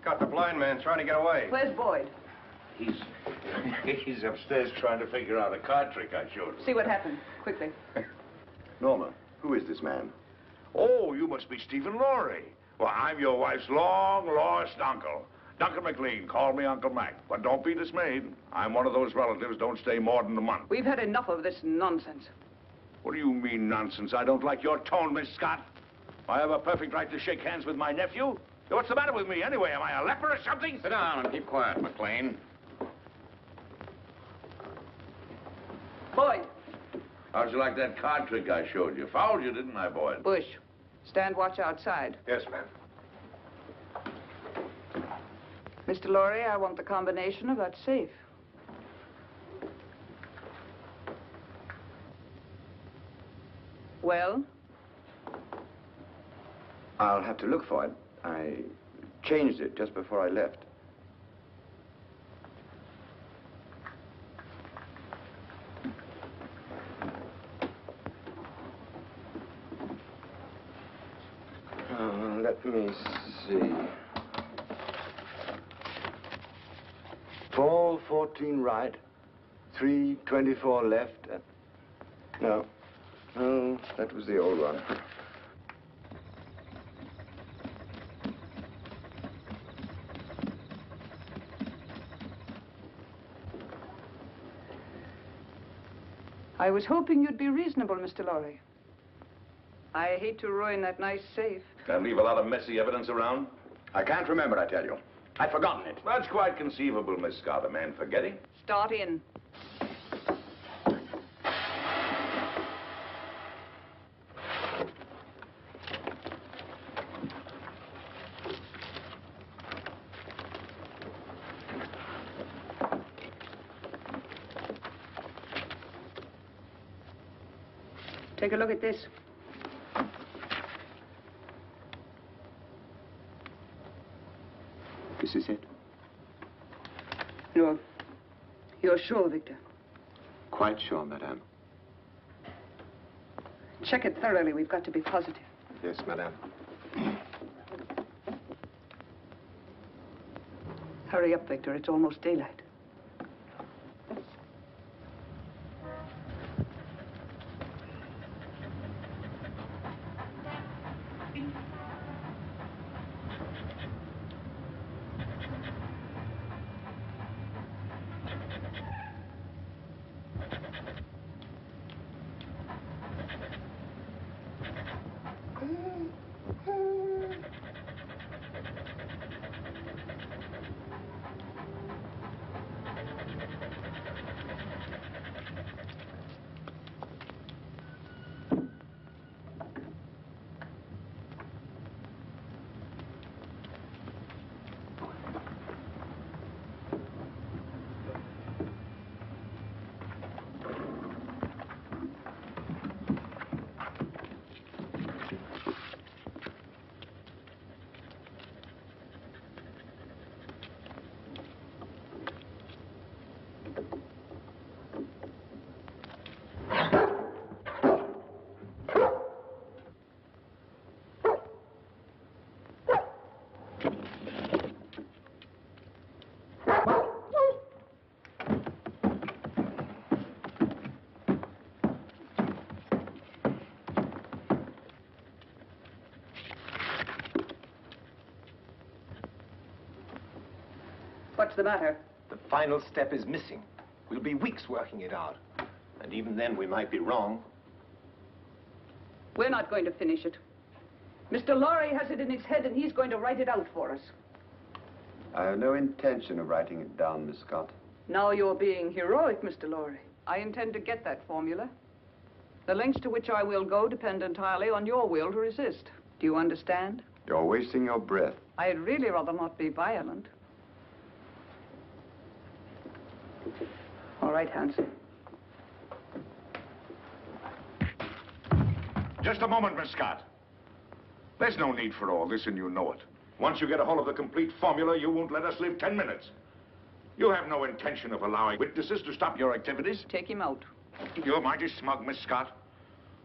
Got the blind man trying to get away. Where's Boyd? He's upstairs trying to figure out a card trick I showed him. See what happened, quickly. Norma, who is this man? Oh, you must be Stephen Lorry. Well, I'm your wife's long-lost uncle. Duncan McLean. Call me Uncle Mac. But don't be dismayed. I'm one of those relatives don't stay more than a month. We've had enough of this nonsense. What do you mean, nonsense? I don't like your tone, Miss Scott. I have a perfect right to shake hands with my nephew. What's the matter with me, anyway? Am I a leper or something? Sit down and keep quiet, McLean. Boyd. How'd you like that card trick I showed you? Fouled you, didn't I, Boyd? Bush, stand watch outside. Yes, ma'am. Mr. Lorry, I want the combination of that safe. Well? I'll have to look for it. I changed it just before I left. Let me see. 4:14 right, 3:24 left. No, that was the old one. I was hoping you'd be reasonable, Mr. Lorry. I hate to ruin that nice safe. Can't leave a lot of messy evidence around? I can't remember, I tell you. I've forgotten it. That's quite conceivable, Miss Scott. A man forgetting. Start in. Take a look at this. This is it? You're sure, Victor? Quite sure, madame. Check it thoroughly. We've got to be positive. Yes, madame. Hurry up, Victor. It's almost daylight. What's the matter? The final step is missing. We'll be weeks working it out. And even then, we might be wrong. We're not going to finish it. Mr. Lorry has it in his head, and he's going to write it out for us. I have no intention of writing it down, Miss Scott. Now you're being heroic, Mr. Lorry. I intend to get that formula. The lengths to which I will go depend entirely on your will to resist. Do you understand? You're wasting your breath. I'd really rather not be violent. All right, Hanson. Just a moment, Miss Scott. There's no need for all this, and you know it. Once you get a hold of the complete formula, you won't let us live 10 minutes. You have no intention of allowing witnesses to stop your activities. Take him out. You're mighty smug, Miss Scott.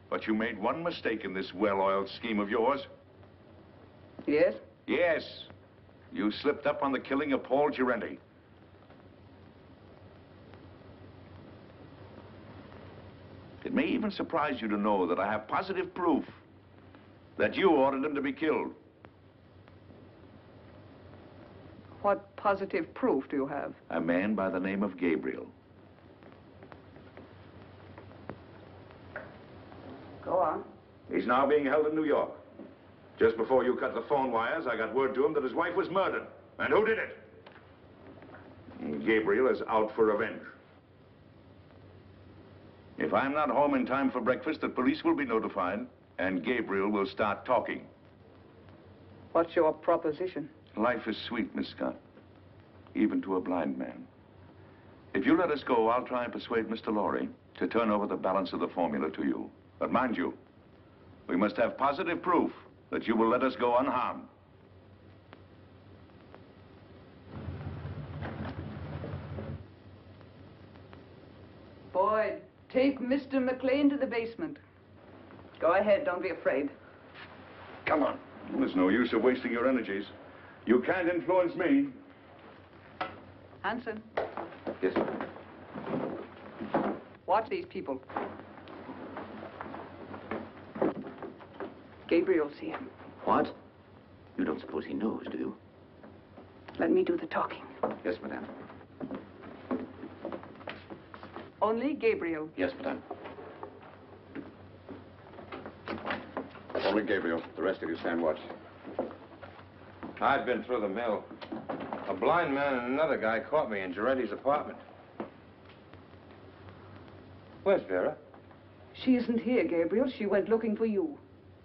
But you made one mistake in this well-oiled scheme of yours. Yes? Yes. You slipped up on the killing of Paul Girenti. It may even surprise you to know that I have positive proof that you ordered him to be killed. What positive proof do you have? A man by the name of Gabriel. Go on. He's now being held in New York. Just before you cut the phone wires, I got word to him that his wife was murdered. And who did it? Gabriel is out for revenge. If I'm not home in time for breakfast, the police will be notified, and Gabriel will start talking. What's your proposition? Life is sweet, Miss Scott, even to a blind man. If you let us go, I'll try and persuade Mr. Lorry to turn over the balance of the formula to you. But mind you, we must have positive proof that you will let us go unharmed. Boyd, take Mr. McLean to the basement. Go ahead, don't be afraid. Come on. There's no use of wasting your energies. You can't influence me. Hanson, Yes, sir. watch these people. Gabriel's here. What? You don't suppose he knows, do you? Let me do the talking. Yes, madame. Only Gabriel. Yes, madame. Only Gabriel. The rest of you stand watch. I've been through the mill. A blind man and another guy caught me in Girenti's apartment. Where's Vera? She isn't here, Gabriel. She went looking for you.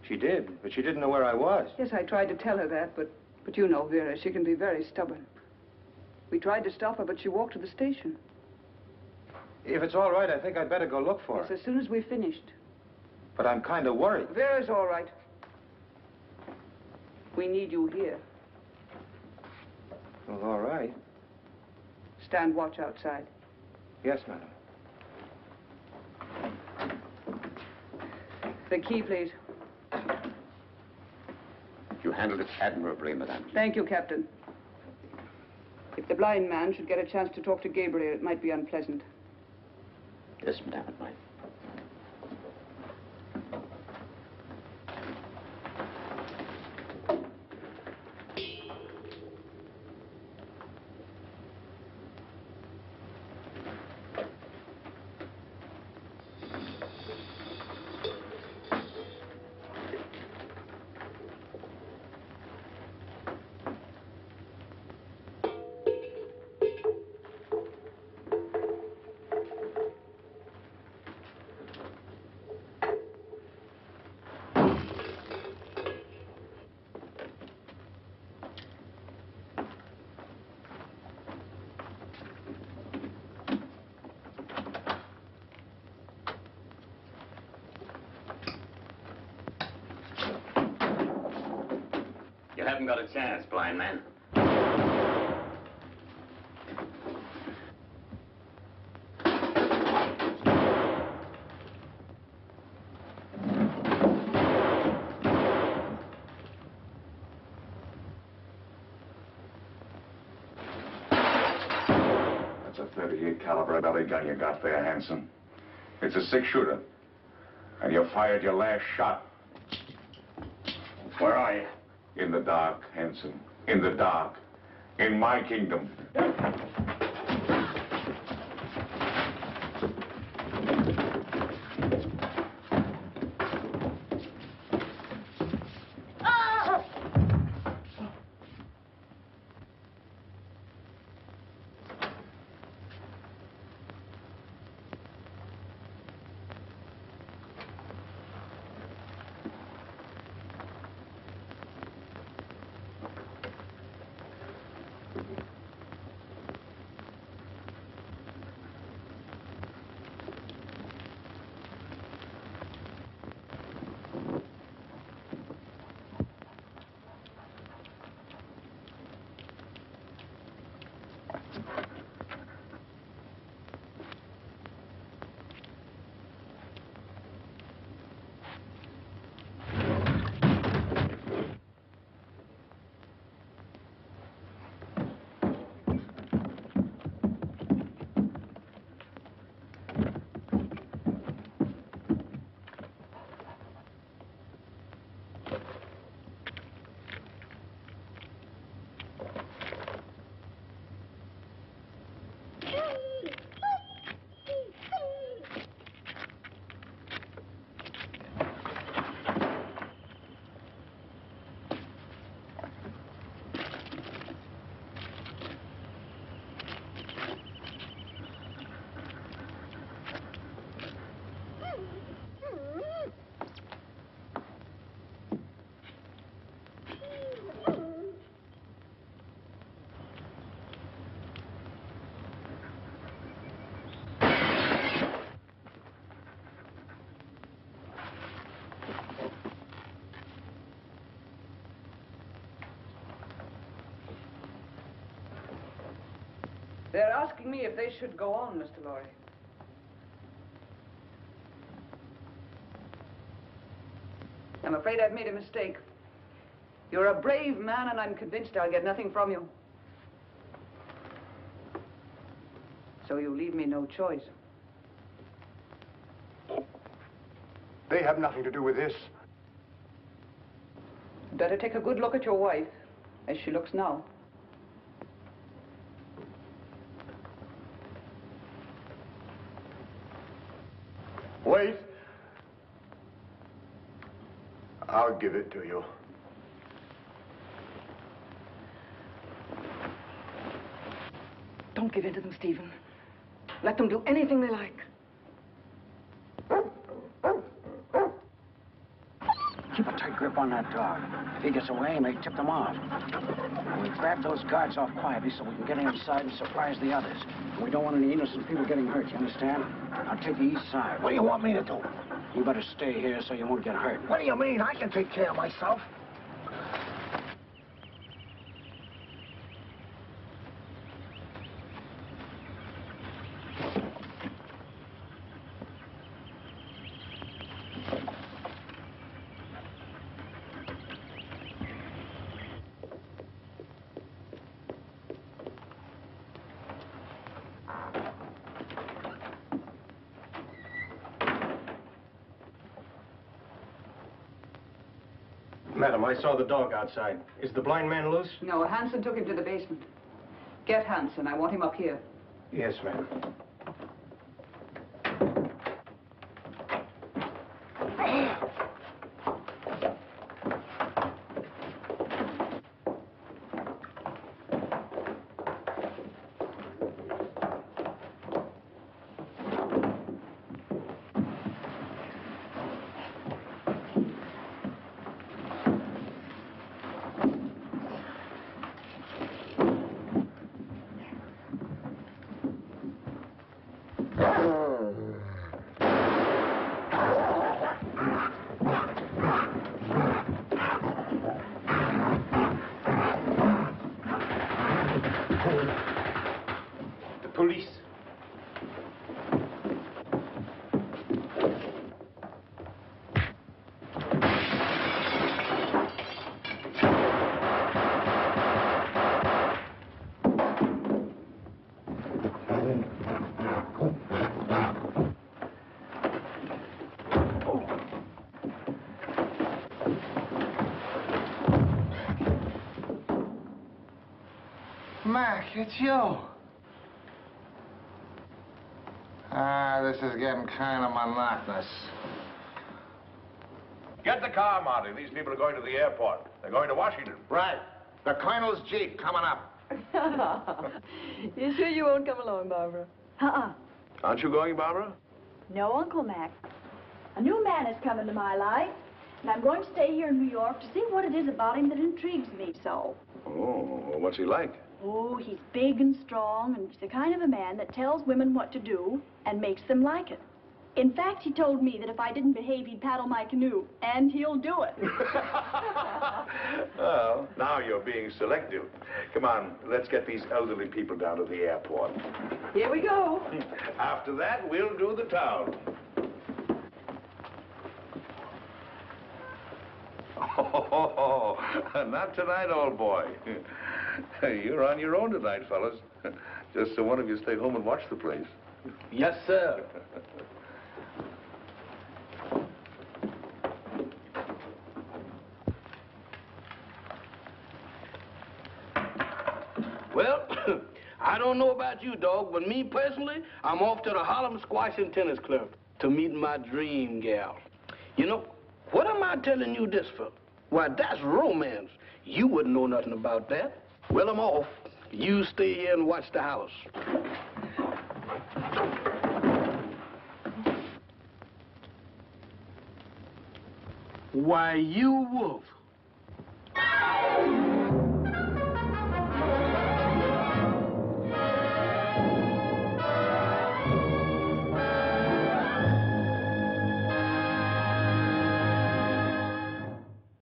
She did, but she didn't know where I was. Yes, I tried to tell her that, but you know Vera. She can be very stubborn. We tried to stop her, but she walked to the station. If it's all right, I think I'd better go look for her. Yes, as soon as we finished. But I'm kind of worried. Vera's all right. We need you here. Well, all right. Stand watch outside. Yes, madam. The key, please. You handled it admirably, madame. Thank you, Captain. If the blind man should get a chance to talk to Gabriel, it might be unpleasant. Yes, madame, it might. You haven't got a chance, blind man. That's a .38 caliber belly gun you got there, Hanson. It's a six-shooter. And you fired your last shot. Where are you? In the dark, Hanson. In the dark. in my kingdom. They're asking me if they should go on, Mr. Lorry. I'm afraid I've made a mistake. You're a brave man, and I'm convinced I'll get nothing from you. So you leave me no choice. They have nothing to do with this. Better take a good look at your wife, as she looks now. Wait. I'll give it to you. Don't give in to them, Stephen. Let them do anything they like. Keep a tight grip on that dog. If he gets away, may tip them off. And we grab those guards off quietly so we can get inside and surprise the others. We don't want any innocent people getting hurt, you understand? I'll take the east side. What do you want me to do? You better stay here so you won't get hurt. What do you mean? I can take care of myself. Madam, I saw the dog outside. Is the blind man loose? No, Hanson took him to the basement. Get Hanson. I want him up here. Yes, ma'am. Mac, it's you. This is getting kind of monotonous. Get the car, Marty. These people are going to the airport. They're going to Washington. Right. The Colonel's Jeep coming up. You sure you won't come along, Barbara? Aren't you going, Barbara? No, Uncle Mac. A new man has come into my life, and I'm going to stay here in New York to see what it is about him that intrigues me so. Oh, well, what's he like? Oh, he's big and strong, and he's the kind of a man that tells women what to do and makes them like it. In fact, he told me that if I didn't behave, he'd paddle my canoe, and he'll do it. Well, now you're being selective. Come on, let's get these elderly people down to the airport. Here we go. After that, we'll do the town. Oh, not tonight, old boy. You're on your own tonight, fellas. Just so one of you stay home and watch the place. Yes, sir. Well, I don't know about you, dog, but me personally, I'm off to the Harlem Squash and Tennis Club to meet my dream gal. You know, what am I telling you this for? Why, that's romance. You wouldn't know nothing about that. Well, I'm off. You stay here and watch the house. Why, you wolf.